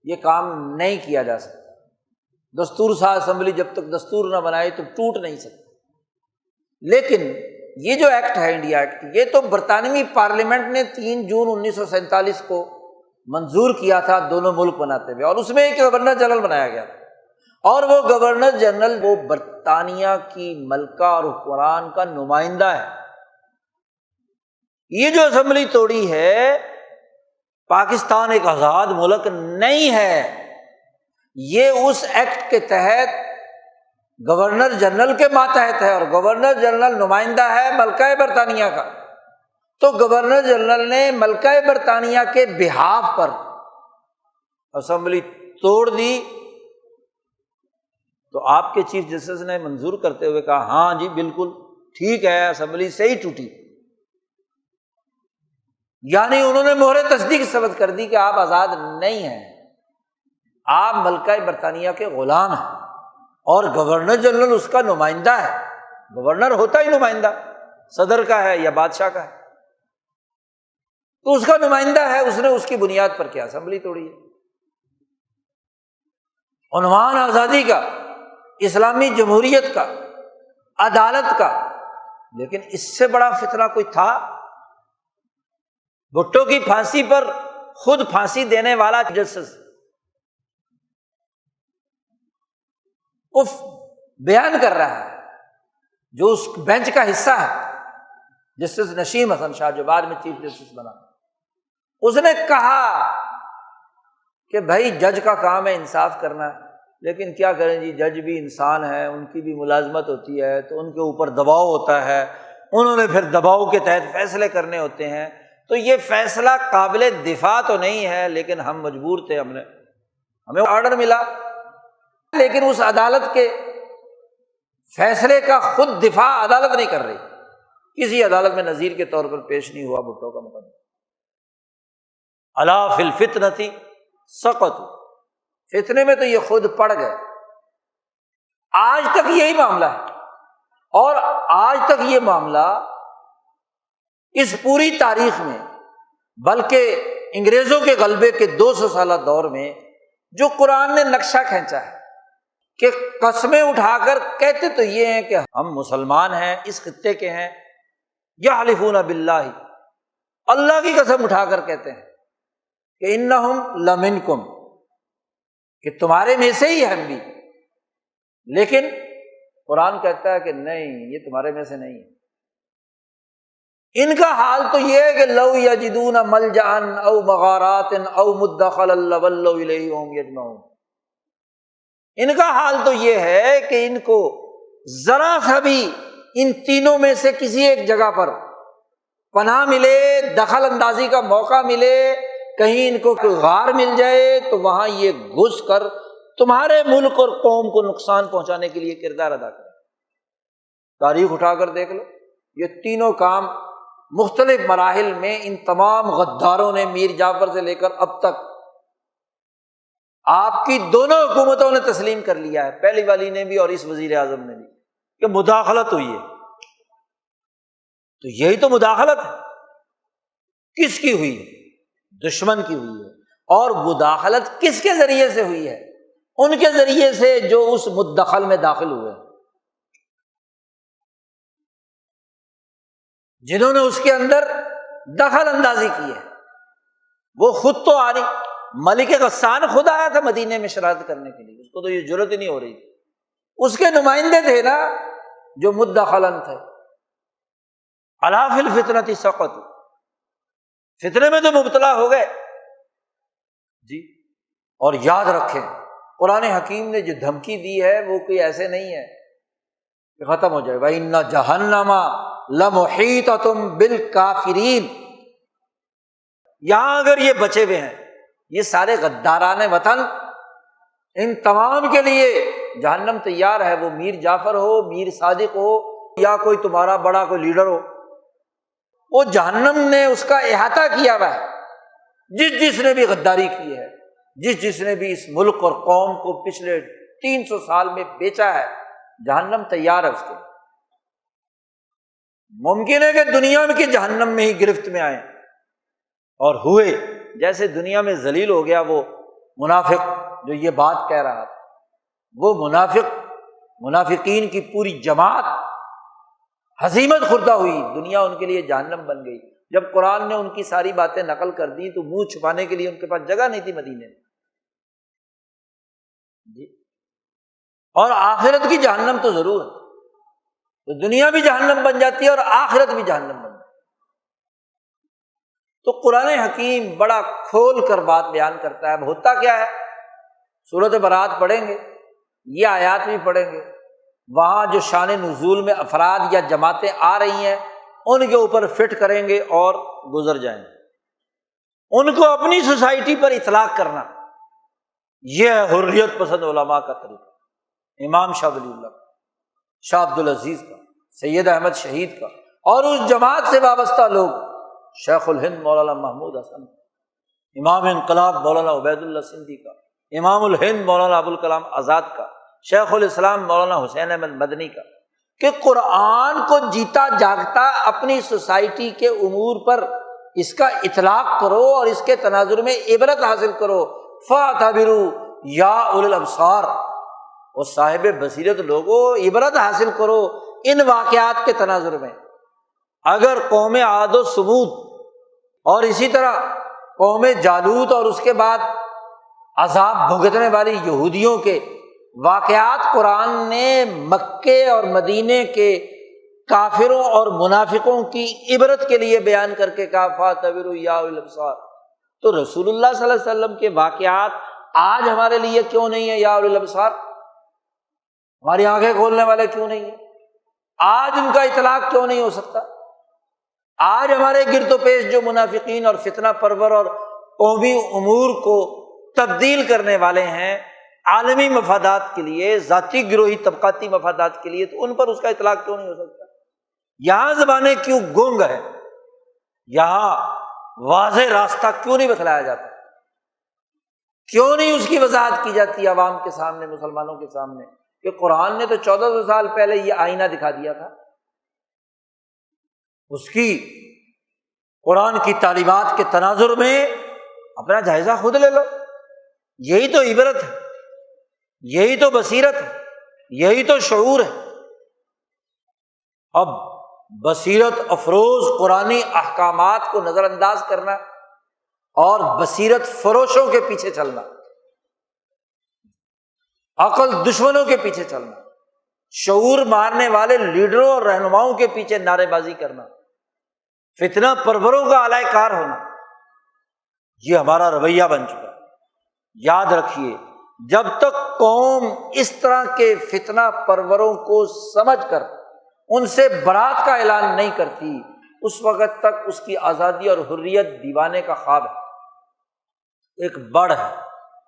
یہ کام نہیں کیا جا سکتا، دستور ساز اسمبلی جب تک دستور نہ بنائے تو ٹوٹ نہیں سکتا، لیکن یہ جو ایکٹ ہے انڈیا ایکٹ، یہ تو برطانوی پارلیمنٹ نے 3 جون 1947 کو منظور کیا تھا دونوں ملک بناتے ہوئے، اور اس میں ایک گورنر جنرل بنایا گیا تھا، اور وہ گورنر جنرل وہ برطانیہ کی ملکہ اور حکمران کا نمائندہ ہے۔ یہ جو اسمبلی توڑی ہے، پاکستان ایک آزاد ملک نہیں ہے، یہ اس ایکٹ کے تحت گورنر جنرل کے ماتحت ہے، اور گورنر جنرل نمائندہ ہے ملکہ برطانیہ کا، تو گورنر جنرل نے ملکہ برطانیہ کے بہاف پر اسمبلی توڑ دی، تو آپ کے چیف جسٹس نے منظور کرتے ہوئے کہا ہاں جی بالکل ٹھیک ہے، اسمبلی سے ہی ٹوٹی، یعنی انہوں نے مہر تصدیق ثبت کر دی کہ آپ آزاد نہیں ہیں، آپ ملکہ برطانیہ کے غلام ہیں، اور گورنر جنرل اس کا نمائندہ ہے، گورنر ہوتا ہی نمائندہ صدر کا ہے یا بادشاہ کا ہے، تو اس کا نمائندہ ہے، اس نے اس کی بنیاد پر کیا اسمبلی توڑی ہے۔ عنوان آزادی کا، اسلامی جمہوریت کا، عدالت کا، لیکن اس سے بڑا فتنہ کوئی تھا؟ بھٹو کی پھانسی پر خود پھانسی دینے والا جسٹس وہ بیان کر رہا ہے، جو اس بینچ کا حصہ ہے، جسٹس نشیم حسن شاہ جو بعد میں چیف جسٹس بنا، اس نے کہا کہ بھائی جج کا کام ہے انصاف کرنا، لیکن کیا کریں جی، جج بھی انسان ہے، ان کی بھی ملازمت ہوتی ہے، تو ان کے اوپر دباؤ ہوتا ہے، انہوں نے پھر دباؤ کے تحت فیصلے کرنے ہوتے ہیں، تو یہ فیصلہ قابل دفاع تو نہیں ہے، لیکن ہم مجبور تھے، ہمیں آرڈر ملا، لیکن اس عدالت کے فیصلے کا خود دفاع عدالت نہیں کر رہی، کسی عدالت میں نظیر کے طور پر پیش نہیں ہوا بھٹو کا مقدمہ۔ الا فی الفتنۃ سقطوا، فتنے میں تو یہ خود پڑ گئے، آج تک یہی معاملہ ہے، اور آج تک یہ معاملہ اس پوری تاریخ میں، بلکہ انگریزوں کے غلبے کے 200 سالہ دور میں جو قرآن نے نقشہ کھینچا ہے کہ قسمیں اٹھا کر کہتے تو یہ ہیں کہ ہم مسلمان ہیں، اس خطے کے ہیں، یحلفون باللہ، اللہ کی قسم اٹھا کر کہتے ہیں کہ انہم لمنکم، کہ تمہارے میں سے ہی ہم بھی، لیکن قرآن کہتا ہے کہ نہیں، یہ تمہارے میں سے نہیں ہے۔ ان کا حال تو یہ ہے کہ لو یجدون ملجأ او مغارات او مدخلا لولوا الیہ وہم یجمعون، ان کا حال تو یہ ہے کہ ان کو ذرا سا بھی ان تینوں میں سے کسی ایک جگہ پر پناہ ملے، دخل اندازی کا موقع ملے، کہیں ان کو کوئی غار مل جائے تو وہاں یہ گھس کر تمہارے ملک اور قوم کو نقصان پہنچانے کے لیے کردار ادا کریں۔ تاریخ اٹھا کر دیکھ لو، یہ تینوں کام مختلف مراحل میں ان تمام غداروں نے، میر جعفر سے لے کر اب تک، آپ کی دونوں حکومتوں نے تسلیم کر لیا ہے، پہلی والی نے بھی اور اس وزیر اعظم نے بھی، کہ مداخلت ہوئی ہے۔ تو یہی تو مداخلت ہے، کس کی ہوئی ہے؟ دشمن کی ہوئی ہے، اور مداخلت کس کے ذریعے سے ہوئی ہے؟ ان کے ذریعے سے جو اس مدخل میں داخل ہوئے، جنہوں نے اس کے اندر دخل اندازی کی ہے۔ وہ خود تو آ رہی، ملک غسان خود آیا تھا مدینے میں شرارت کرنے کے لیے، اس کو تو یہ جرت ہی نہیں ہو رہی، اس کے نمائندے تھے نا جو مدخلاً تھے۔ الا فی الفتنۃ سقطوا، فتنے میں تو مبتلا ہو گئے جی۔ اور یاد رکھیں قرآن حکیم نے جو دھمکی دی ہے وہ کوئی ایسے نہیں ہے کہ ختم ہو جائے، وَإِنَّ جَهَنَّمَ لَمُحِيطَةٌ بِالْكَافِرِينَ۔ یہاں اگر یہ بچے ہوئے ہیں، یہ سارے غداران وطن، ان تمام کے لیے جہنم تیار ہے، وہ میر جعفر ہو، میر صادق ہو، یا کوئی تمہارا بڑا کوئی لیڈر ہو، وہ جہنم نے اس کا احاطہ کیا ہوا ہے۔ جس نے بھی غداری کی ہے، جس نے بھی اس ملک اور قوم کو پچھلے 300 سال میں بیچا ہے، جہنم تیار ہے اس کے۔ ممکن ہے کہ دنیا میں کی جہنم میں ہی گرفت میں آئے اور ہوئے، جیسے دنیا میں ذلیل ہو گیا وہ منافق جو یہ بات کہہ رہا تھا، وہ منافقین کی پوری جماعت ہزیمت خوردہ ہوئی، دنیا ان کے لیے جہنم بن گئی۔ جب قرآن نے ان کی ساری باتیں نقل کر دی تو منہ چھپانے کے لیے ان کے پاس جگہ نہیں تھی مدینے میں جی۔ اور آخرت کی جہنم تو ضرور ہے، تو دنیا بھی جہنم بن جاتی ہے اور آخرت بھی جہنم بن جاتی ہے۔ تو قرآن حکیم بڑا کھول کر بات بیان کرتا ہے۔ اب ہوتا کیا ہے، سورۃ برات پڑھیں گے، یہ آیات بھی پڑھیں گے، وہاں جو شان نزول میں افراد یا جماعتیں آ رہی ہیں ان کے اوپر فٹ کریں گے اور گزر جائیں گے، ان کو اپنی سوسائٹی پر اطلاق کرنا، یہ ہے حریت پسند علماء کا طریقہ، امام شاہ ولی اللہ کا، شاہ عبد العزیز کا، سید احمد شہید کا، اور اس جماعت سے وابستہ لوگ، شیخ الہند مولانا محمود حسن، امام انقلاب مولانا عبید اللہ سندھی کا، امام الہند مولانا ابوالکلام آزاد کا، شیخ الاسلام مولانا حسین احمد مدنی کا، کہ قرآن کو جیتا جاگتا اپنی سوسائٹی کے امور پر اس کا اطلاق کرو اور اس کے تناظر میں عبرت حاصل کرو۔ فَاعْتَبِرُوا یا اولي الابصار، اور صاحب بصیرت لوگوں عبرت حاصل کرو ان واقعات کے تناظر میں۔ اگر قوم عاد و ثمود اور اسی طرح قوم جالوت اور اس کے بعد عذاب بھگتنے والی یہودیوں کے واقعات قرآن نے مکے اور مدینے کے کافروں اور منافقوں کی عبرت کے لیے بیان کر کے کہا فَاعْتَبِرُوا یا اولي الابصار، تو رسول اللہ صلی اللہ علیہ وسلم کے واقعات آج ہمارے لیے کیوں نہیں ہے یا اولي الابصار؟ ہماری آنکھیں کھولنے والے کیوں نہیں ہیں؟ آج ان کا اطلاق کیوں نہیں ہو سکتا؟ آج ہمارے گرد و پیش جو منافقین اور فتنہ پرور اور قومی امور کو تبدیل کرنے والے ہیں عالمی مفادات کے لیے، ذاتی گروہی طبقاتی مفادات کے لیے، تو ان پر اس کا اطلاق کیوں نہیں ہو سکتا؟ یہاں زبانیں کیوں گونگ ہے؟ یہاں واضح راستہ کیوں نہیں بتلایا جاتا؟ کیوں نہیں اس کی وضاحت کی جاتی عوام کے سامنے، مسلمانوں کے سامنے، کہ قرآن نے تو 1400 سال پہلے یہ آئینہ دکھا دیا تھا۔ اس کی قرآن کی تعلیمات کے تناظر میں اپنا جائزہ خود لے لو، یہی تو عبرت ہے، یہی تو بصیرت ہے، یہی تو شعور ہے۔ اب بصیرت افروز قرآنی احکامات کو نظر انداز کرنا اور بصیرت فروشوں کے پیچھے چلنا، عقل دشمنوں کے پیچھے چلنا، شعور مارنے والے لیڈروں اور رہنماؤں کے پیچھے نعرے بازی کرنا، فتنہ پروروں کا اعلی کار ہونا، یہ ہمارا رویہ بن چکا ہے۔ یاد رکھیے، جب تک قوم اس طرح کے فتنہ پروروں کو سمجھ کر ان سے برات کا اعلان نہیں کرتی، اس وقت تک اس کی آزادی اور حریت دیوانے کا خواب ہے۔ ایک بڑ ہے،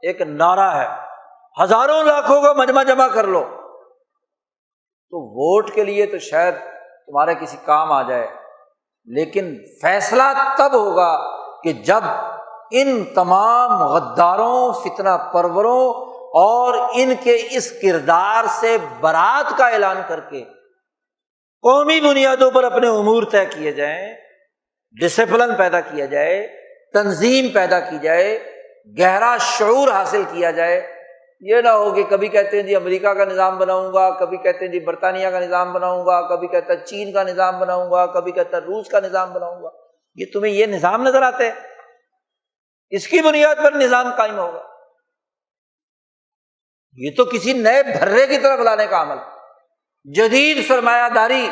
ایک نعرہ ہے، ہزاروں لاکھوں کا مجمع جمع کر لو، تو ووٹ کے لیے تو شاید تمہارے کسی کام آ جائے، لیکن فیصلہ تب ہوگا کہ جب ان تمام غداروں، فتنہ پروروں اور ان کے اس کردار سے برات کا اعلان کر کے قومی بنیادوں پر اپنے امور طے کیے جائیں، ڈسپلن پیدا کیا جائے، تنظیم پیدا کی جائے، گہرا شعور حاصل کیا جائے۔ یہ نہ ہو کہ کبھی کہتے ہیں جی امریکہ کا نظام بناؤں گا، کبھی کہتے ہیں جی برطانیہ کا نظام بناؤں گا، کبھی کہتا ہے چین کا نظام بناؤں گا، کبھی کہتا ہے روس کا نظام بناؤں گا۔ یہ تمہیں یہ نظام نظر آتے ہیں؟ اس کی بنیاد پر نظام قائم ہوگا؟ یہ تو کسی نئے بھرے کی طرف لانے کا عمل، جدید سرمایہ داری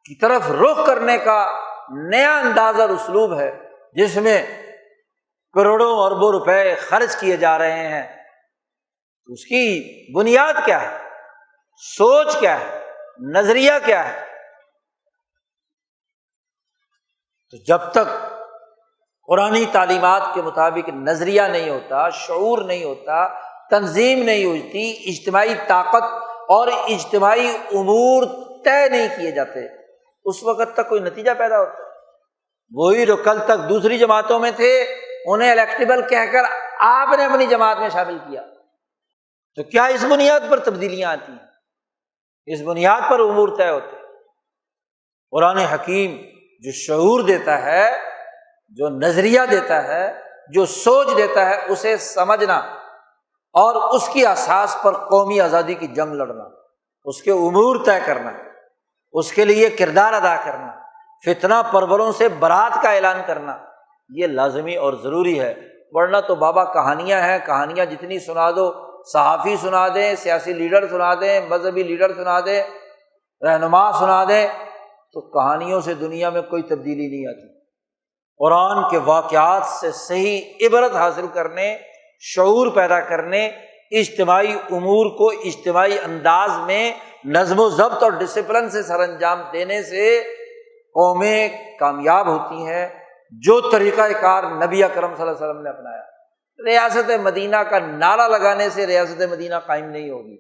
کی طرف رخ کرنے کا نیا انداز اور اسلوب ہے، جس میں کروڑوں اربوں روپے خرچ کیے جا رہے ہیں۔ اس کی بنیاد کیا ہے؟ سوچ کیا ہے؟ نظریہ کیا ہے؟ تو جب تک قرآنی تعلیمات کے مطابق نظریہ نہیں ہوتا، شعور نہیں ہوتا، تنظیم نہیں ہوتی، اجتماعی طاقت اور اجتماعی امور طے نہیں کیے جاتے، اس وقت تک کوئی نتیجہ پیدا ہوتا ہے۔ وہی جو کل تک دوسری جماعتوں میں تھے، انہیں الیکٹیبل کہہ کر آپ نے اپنی جماعت میں شامل کیا، تو کیا اس بنیاد پر تبدیلیاں آتی ہیں؟ اس بنیاد پر امور طے ہوتے ہیں۔ قرآن حکیم جو شعور دیتا ہے، جو نظریہ دیتا ہے، جو سوچ دیتا ہے، اسے سمجھنا اور اس کی اساس پر قومی آزادی کی جنگ لڑنا، اس کے امور طے کرنا، اس کے لیے کردار ادا کرنا، فتنہ پروروں سے برات کا اعلان کرنا، یہ لازمی اور ضروری ہے۔ ورنہ تو بابا کہانیاں ہیں، کہانیاں جتنی سنا دو، صحافی سنا دیں، سیاسی لیڈر سنا دیں، مذہبی لیڈر سنا دیں، رہنما سنا دیں، تو کہانیوں سے دنیا میں کوئی تبدیلی نہیں آتی۔ قرآن کے واقعات سے صحیح عبرت حاصل کرنے، شعور پیدا کرنے، اجتماعی امور کو اجتماعی انداز میں نظم و ضبط اور ڈسپلن سے سر انجام دینے سے قومیں کامیاب ہوتی ہیں۔ جو طریقہ کار نبی اکرم صلی اللہ علیہ وسلم نے اپنایا، ریاست مدینہ کا نعرہ لگانے سے ریاست مدینہ قائم نہیں ہوگی۔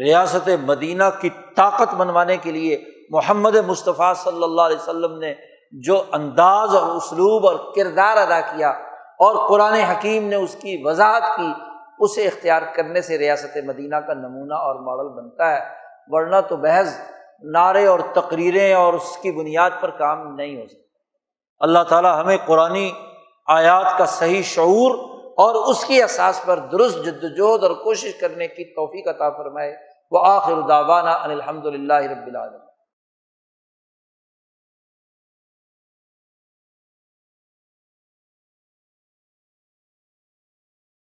ریاست مدینہ کی طاقت منوانے کے لیے محمد مصطفیٰ صلی اللہ علیہ وسلم نے جو انداز اور اسلوب اور کردار ادا کیا اور قرآن حکیم نے اس کی وضاحت کی، اسے اختیار کرنے سے ریاست مدینہ کا نمونہ اور ماڈل بنتا ہے۔ ورنہ تو محض نعرے اور تقریریں اور اس کی بنیاد پر کام نہیں ہو سکتا۔ اللہ تعالی ہمیں قرآنی آیات کا صحیح شعور اور اس کی اساس پر درست جدوجہد اور کوشش کرنے کی توفیق عطا فرمائے۔ وآخر دعوانا ان الحمد للہ رب العالمین۔